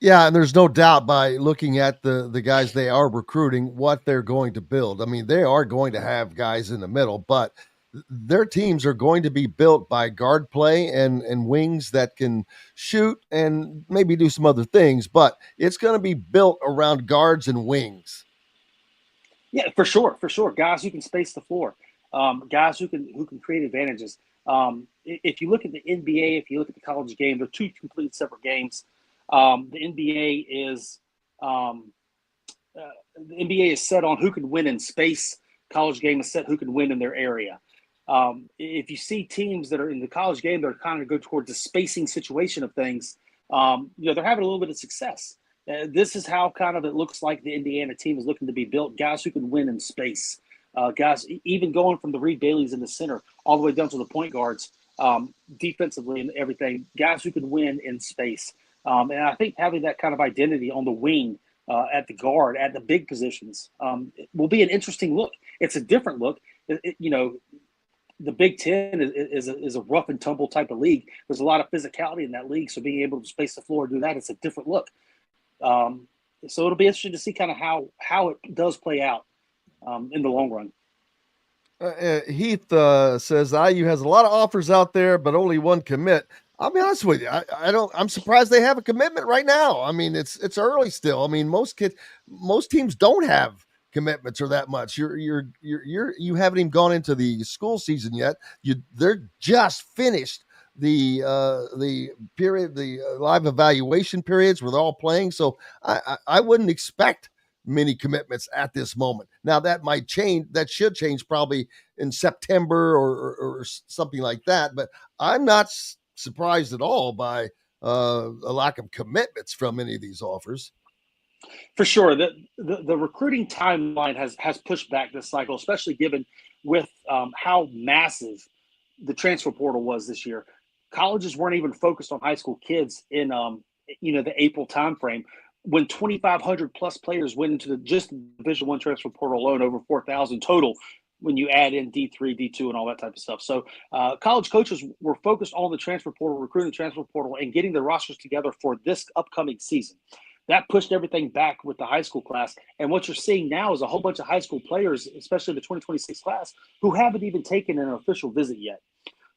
Yeah, and there's no doubt by looking at the guys they are recruiting, what they're going to build. I mean, they are going to have guys in the middle, but their teams are going to be built by guard play and wings that can shoot and maybe do some other things, but it's going to be built around guards and wings. Yeah, for sure. Guys who can space the floor, guys who can create advantages. If you look at the NBA, if you look at the college game, they're 2 complete separate games. The NBA is set on who can win in space. College game is set who can win in their area. If you see teams that are in the college game, they're kind of go towards the spacing situation of things. They're having a little bit of success. This is how kind of it looks like the Indiana team is looking to be built. Guys who can win in space. Guys, even going from the Reed Baileys in the center all the way down to the point guards, defensively and everything. Guys who can win in space. And I think having that kind of identity on the wing, at the guard, at the big positions, will be an interesting look. It's a different look. The Big Ten is a rough and tumble type of league. There's a lot of physicality in that league, so being able to space the floor and do that, it's a different look. So it'll be interesting to see kind of how it does play out in the long run. Heath says IU has a lot of offers out there, but only 1 commit. I'll be honest with you. I'm surprised they have a commitment right now. I mean, it's early still. I mean, most teams don't have commitments or that much. You haven't even gone into the school season yet. They're just finished the period, the live evaluation periods where they're all playing. So I wouldn't expect many commitments at this moment. Now that might change. That should change probably in September or something like that. But I'm not surprised at all by a lack of commitments from any of these offers. For sure, the recruiting timeline has pushed back this cycle, especially given with how massive the transfer portal was this year. Colleges weren't even focused on high school kids in the April timeframe when 2,500 plus players went into just Division I transfer portal alone, over 4,000 total when you add in D3, D2, and all that type of stuff. So college coaches were focused on the transfer portal, recruiting the transfer portal, and getting the rosters together for this upcoming season. That pushed everything back with the high school class. And what you're seeing now is a whole bunch of high school players, especially the 2026 class, who haven't even taken an official visit yet.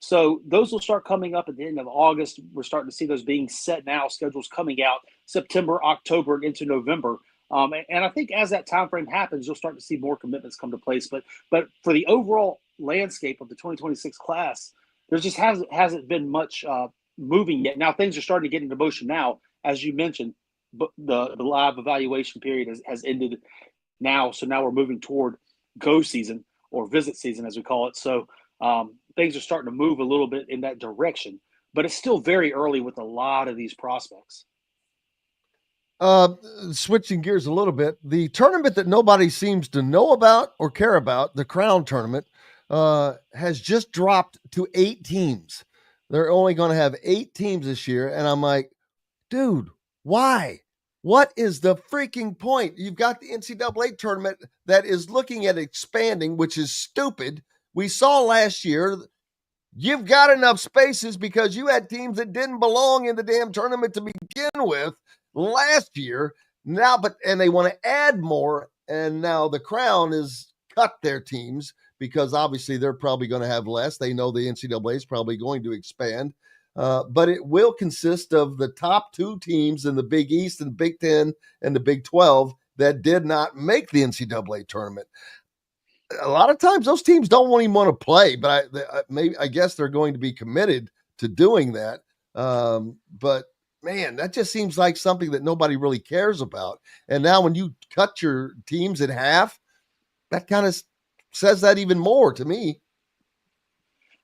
So those will start coming up at the end of August. We're starting to see those being set now, schedules coming out September, October, and into November. And I think as that time frame happens, you'll start to see more commitments come to place. But for the overall landscape of the 2026 class, there just hasn't been much moving yet. Now things are starting to get into motion now, as you mentioned. But the live evaluation period has ended now, so now we're moving toward go season or visit season, as we call it. So things are starting to move a little bit in that direction, but it's still very early with a lot of these prospects. Switching gears a little bit, the tournament that nobody seems to know about or care about, the Crown Tournament, has just dropped to 8 teams. They're only going to have 8 teams this year. And I'm like, dude, why? What is the freaking point? You've got the NCAA tournament that is looking at expanding, which is stupid. We saw last year, you've got enough spaces because you had teams that didn't belong in the damn tournament to begin with last year. Now, and they want to add more. And now the Crown has cut their teams because obviously they're probably going to have less. They know the NCAA is probably going to expand. But it will consist of the top 2 teams in the Big East and Big Ten and the Big 12 that did not make the NCAA tournament. A lot of times those teams don't even want to play, but I guess they're going to be committed to doing that. But man, that just seems like something that nobody really cares about. And now when you cut your teams in half, that kind of says that even more to me.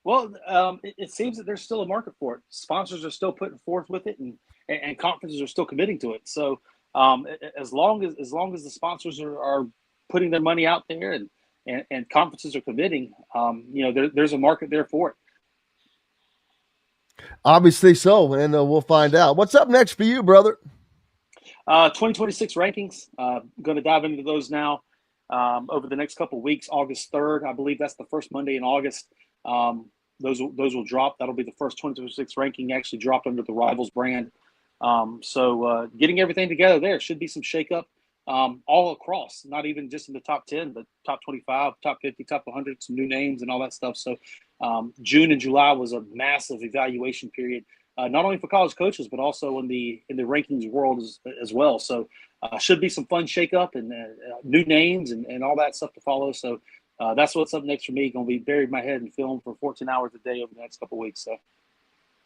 Well, it seems that there's still a market for it. Sponsors are still putting forth with it, and conferences are still committing to it. So as long as the sponsors are putting their money out there and conferences are committing, there's a market there for it. Obviously so, and we'll find out. What's up next for you, brother? 2026 rankings. Going to dive into those now over the next couple of weeks. August 3rd, I believe that's the first Monday in August. Those will drop. That'll be the first 2026 ranking actually dropped under the Rivals brand. So getting everything together there should be some shakeup all across, not even just in the top 10, but top 25, top 50, top 100, some new names and all that stuff. So June and July was a massive evaluation period, not only for college coaches, but also in the rankings world as well. So should be some fun shakeup and new names and all that stuff to follow. So that's what's up next for me. Going to be buried my head in film for 14 hours a day over the next couple of weeks. So,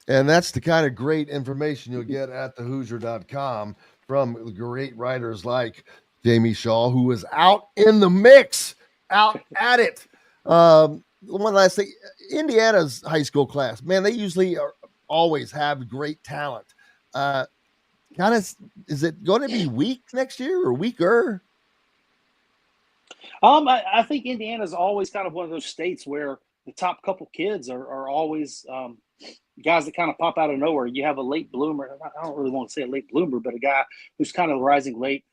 and that's the kind of great information you'll get at thehoosier.com from great writers like Jamie Shaw, who is out in the mix, out at it. One last thing, Indiana's high school class, man, they usually always have great talent. Is it going to be weak next year or weaker? I think Indiana's always kind of one of those states where the top couple kids are always guys that kind of pop out of nowhere. You have a late bloomer. I don't really want to say a late bloomer, but a guy who's kind of rising late.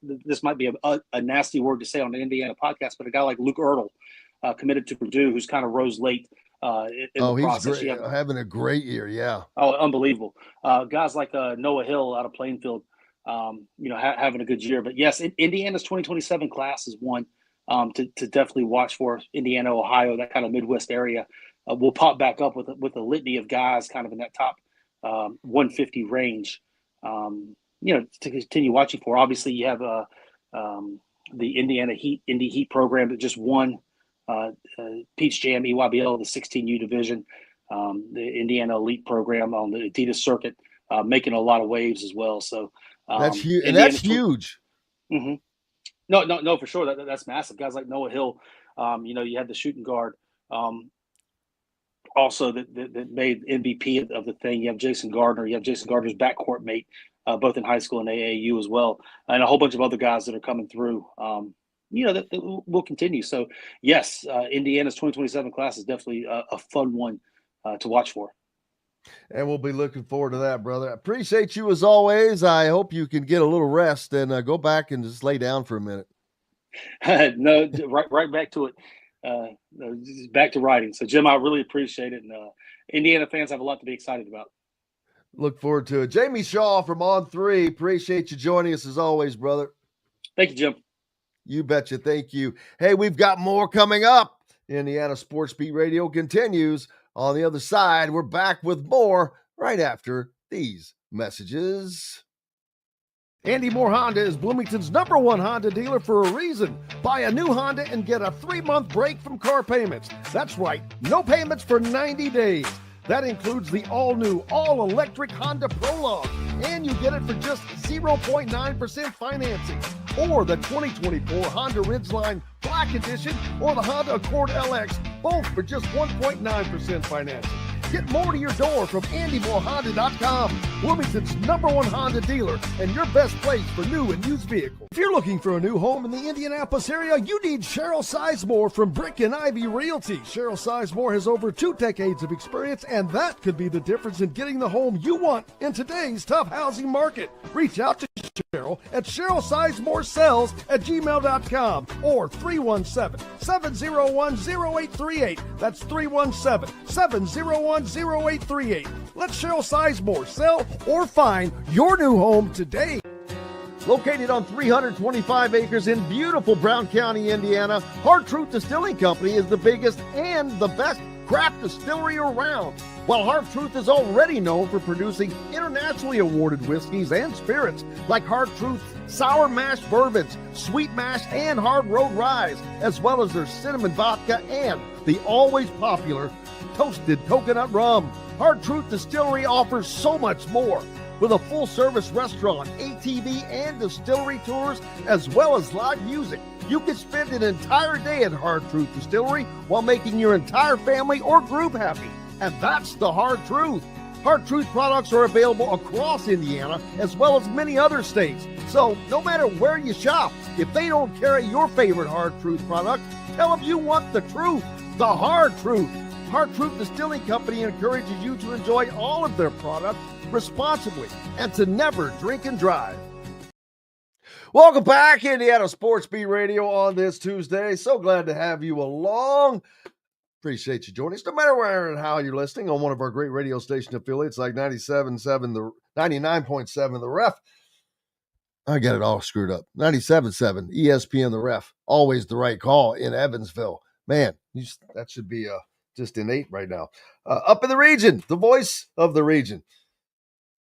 This might be a nasty word to say on the Indiana podcast, but a guy like Luke Ertl, committed to Purdue, who's kind of rose late. In the he's process. great. Having a great year. Yeah. Oh, unbelievable. Guys like Noah Hill out of Plainfield, having a good year. But yes, Indiana's 2027 class is one to definitely watch for. Indiana, Ohio, that kind of Midwest area will pop back up with a litany of guys kind of in that top 150 range. To continue watching for. Obviously, you have the Indiana Indy Heat program that just won Peach Jam EYBL, the 16U division, the Indiana Elite program on the Adidas circuit, making a lot of waves as well. So that's huge. And that's huge. Mm-hmm. No, for sure. That's massive. Guys like Noah Hill, you had the shooting guard also that made MVP of the thing. You have Jason Gardner. You have Jason Gardner's backcourt mate, both in high school and AAU as well, and a whole bunch of other guys that are coming through. That will continue. So, yes, Indiana's 2027 class is definitely a fun one to watch for. And we'll be looking forward to that, brother. I appreciate you as always. I hope you can get a little rest and go back and just lay down for a minute. No, right back to it. Back to writing. So, Jim, I really appreciate it. And Indiana fans have a lot to be excited about. Look forward to it. Jamie Shaw from On3. Appreciate you joining us as always, brother. Thank you, Jim. You betcha. Thank you. Hey, we've got more coming up. Indiana Sports Beat Radio continues On the other side, we're back with more right after these messages. Andy Moore Honda is Bloomington's #1 Honda dealer for a reason. Buy a new Honda and get a 3-month break from car payments. That's right, no payments for 90 days. That includes the all-new, all-electric Honda Prologue, and you get it for just 0.9% financing. Or the 2024 Honda Ridgeline Black Edition or the Honda Accord LX, both for just 1.9% financing. Get more to your door from AndyMooreHonda.com, Bloomington's #1 Honda dealer and your best place for new and used vehicles. If you're looking for a new home in the Indianapolis area, you need Cheryl Sizemore from Brick and Ivy Realty. Cheryl Sizemore has over 2 decades of experience, and that could be the difference in getting the home you want in today's tough housing market. Reach out to Cheryl at CherylSizemore@gmail.com or 317-701-0838. That's 317-701-0838. Let Cheryl Sizemore sell or find your new home today. Located on 325 acres in beautiful Brown County, Indiana, Hard Truth Distilling Company is the biggest and the best craft distillery around. While Hard Truth is already known for producing internationally awarded whiskeys and spirits like Hard Truth Sour Mash Bourbons, Sweet Mash, and Hard Road Ryes, as well as their cinnamon vodka and the always popular Toasted Coconut Rum. Hard Truth Distillery offers so much more. With a full-service restaurant, ATV, and distillery tours, as well as live music, you can spend an entire day at Hard Truth Distillery while making your entire family or group happy. And that's the Hard Truth. Hard Truth products are available across Indiana, as well as many other states. So no matter where you shop, if they don't carry your favorite Hard Truth product, tell them you want the truth, the Hard Truth. Hard Truth Distilling Company encourages you to enjoy all of their products responsibly and to never drink and drive. Welcome back, Indiana Sports Beat Radio on this Tuesday. So glad to have you along. Appreciate you joining us, no matter where and how you're listening on one of our great radio station affiliates like 97.7, the 99.7, the Ref. I got it all screwed up. 97.7, ESPN, the Ref. Always the right call in Evansville. Man, that should be just innate right now. Up in the region, the voice of the region.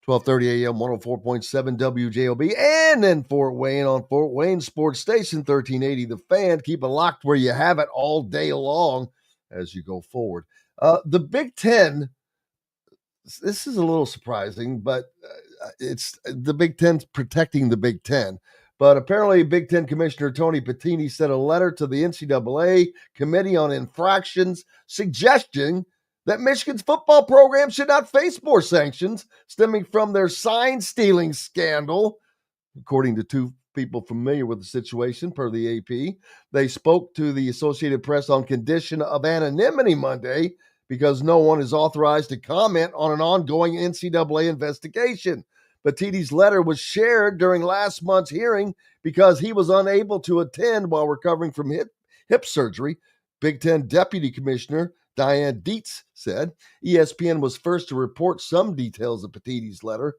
12:30 a.m., 104.7 WJOB, and in Fort Wayne on Fort Wayne Sports Station, 1380 The Fan. Keep it locked where you have it all day long as you go forward. The Big Ten, this is a little surprising, but it's the Big Ten protecting the Big Ten. But apparently Big Ten Commissioner Tony Pettini sent a letter to the NCAA Committee on Infractions suggesting that Michigan's football program should not face more sanctions stemming from their sign-stealing scandal. According to 2 people familiar with the situation, per the AP, they spoke to the Associated Press on condition of anonymity Monday because no one is authorized to comment on an ongoing NCAA investigation. Pettini's letter was shared during last month's hearing because he was unable to attend while recovering from hip surgery. Big Ten Deputy Commissioner Diane Dietz said ESPN was first to report some details of Pettini's letter.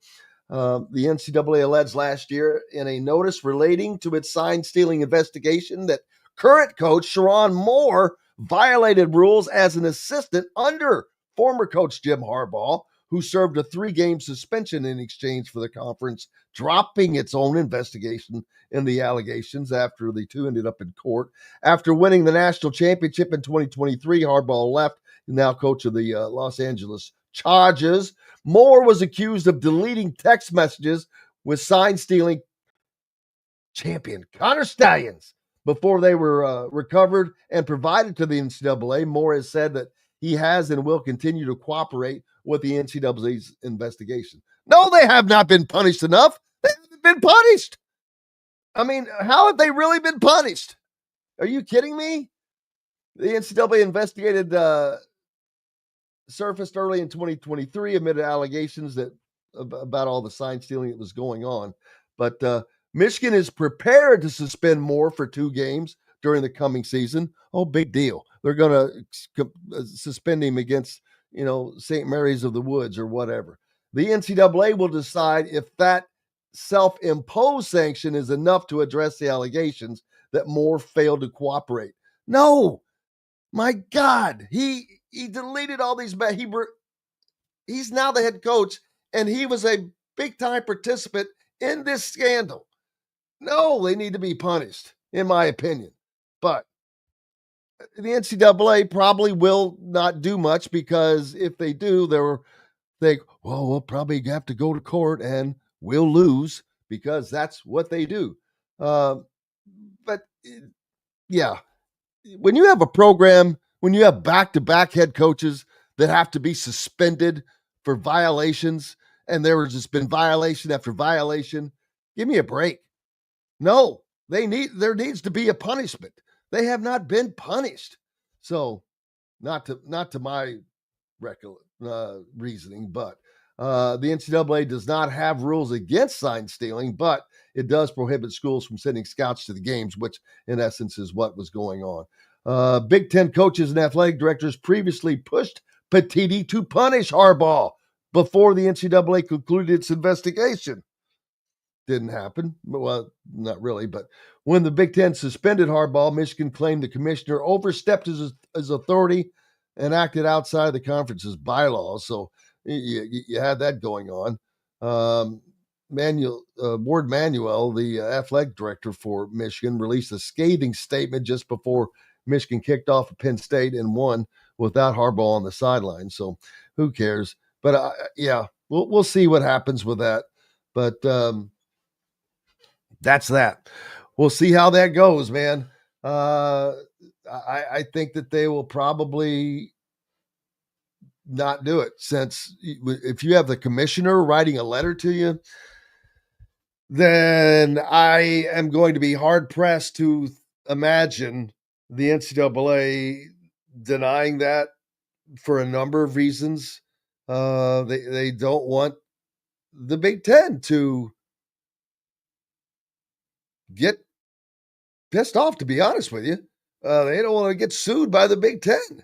The NCAA alleged last year in a notice relating to its sign-stealing investigation that current coach Sharon Moore violated rules as an assistant under former coach Jim Harbaugh, who served a 3-game suspension in exchange for the conference dropping its own investigation in the allegations after the 2 ended up in court. After winning the national championship in 2023, Harbaugh left, now coach of the Los Angeles Chargers. Moore was accused of deleting text messages with sign-stealing champion Connor Stallions before they were recovered and provided to the NCAA. Moore has said that he has and will continue to cooperate with the NCAA's investigation. No, they have not been punished enough. They haven't been punished. I mean, how have they really been punished? Are you kidding me? The NCAA investigated surfaced early in 2023 amid allegations that about all the sign stealing that was going on. But Michigan is prepared to suspend Moore for 2 games during the coming season. Oh, big deal. They're going to suspend him against, St. Mary's of the Woods or whatever. The NCAA will decide if that self-imposed sanction is enough to address the allegations that Moore failed to cooperate. No, My God, he deleted all these. He's now the head coach, and he was a big time participant in this scandal. No, they need to be punished, in my opinion. But the NCAA probably will not do much, because if they do, they'll think, well, we'll probably have to go to court and we'll lose, because that's what they do. But yeah, when you have a program, when you have back-to-back head coaches that have to be suspended for violations, and there has just been violation after violation, give me a break. No, there needs to be a punishment. They have not been punished. So not to my reasoning, but the NCAA does not have rules against sign stealing, but it does prohibit schools from sending scouts to the games, which in essence is what was going on. Big Ten coaches and athletic directors previously pushed Petitti to punish Harbaugh before the NCAA concluded its investigation. Didn't happen. Well, not really, but when the Big Ten suspended Harbaugh, Michigan claimed the commissioner overstepped his authority and acted outside the conference's bylaws. So you had that going on. Ward Manuel, the athletic director for Michigan, released a scathing statement just before Michigan kicked off at Penn State and won without Harbaugh on the sideline. So who cares? But we'll see what happens with that. But that's that. We'll see how that goes, man. I think that they will probably not do it, since if you have the commissioner writing a letter to you, then I am going to be hard pressed to imagine the NCAA denying that for a number of reasons. They don't want the Big Ten to get pissed off, to be honest with you. They don't want to get sued by the Big Ten.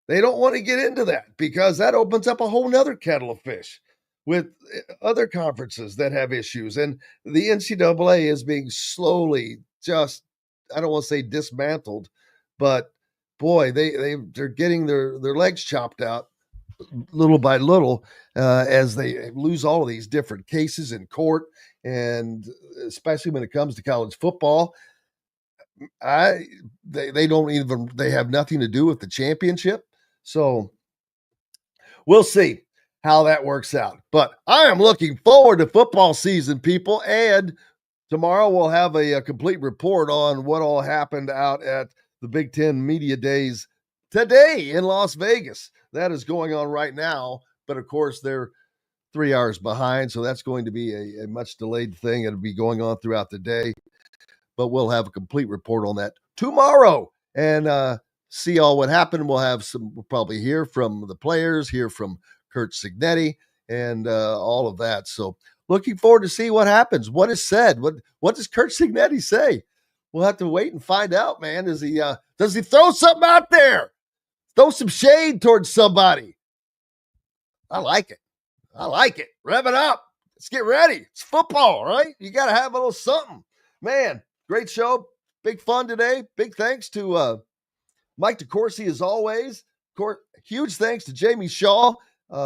They don't want to get into that, because that opens up a whole nother kettle of fish with other conferences that have issues. And the NCAA is being slowly just, I don't want to say dismantled, but boy, they're getting their legs chopped out little by little as they lose all of these different cases in court. And especially when it comes to college football, they have nothing to do with the championship. So we'll see how that works out. But I am looking forward to football season, people. And tomorrow we'll have a complete report on what all happened out at the Big Ten Media Days today in Las Vegas. That is going on right now. But of course, they're 3 hours behind. So that's going to be a much delayed thing. It'll be going on throughout the day. But we'll have a complete report on that tomorrow and see all what happened. We'll probably hear from the players, hear from Curt Cignetti, and all of that. So looking forward to see what happens. What is said? What does Curt Cignetti say? We'll have to wait and find out, man. Does he throw something out there? Throw some shade towards somebody? I like it. Rev it up. Let's get ready. It's football, right? You got to have a little something. Man, great show. Big fun today. Big thanks to Mike DeCourcy, as always. Huge thanks to Jamie Shaw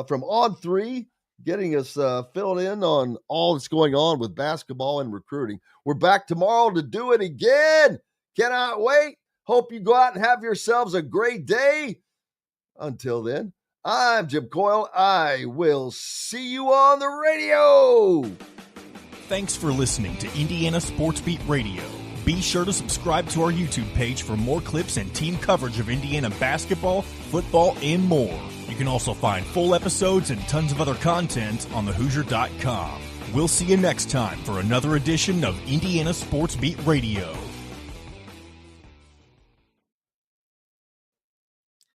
from On3, getting us filled in on all that's going on with basketball and recruiting. We're back tomorrow to do it again. Cannot wait. Hope you go out and have yourselves a great day. Until then, I'm Jim Coyle. I will see you on the radio. Thanks for listening to Indiana Sports Beat Radio. Be sure to subscribe to our YouTube page for more clips and team coverage of Indiana basketball, football, and more. You can also find full episodes and tons of other content on thehoosier.com. We'll see you next time for another edition of Indiana Sports Beat Radio.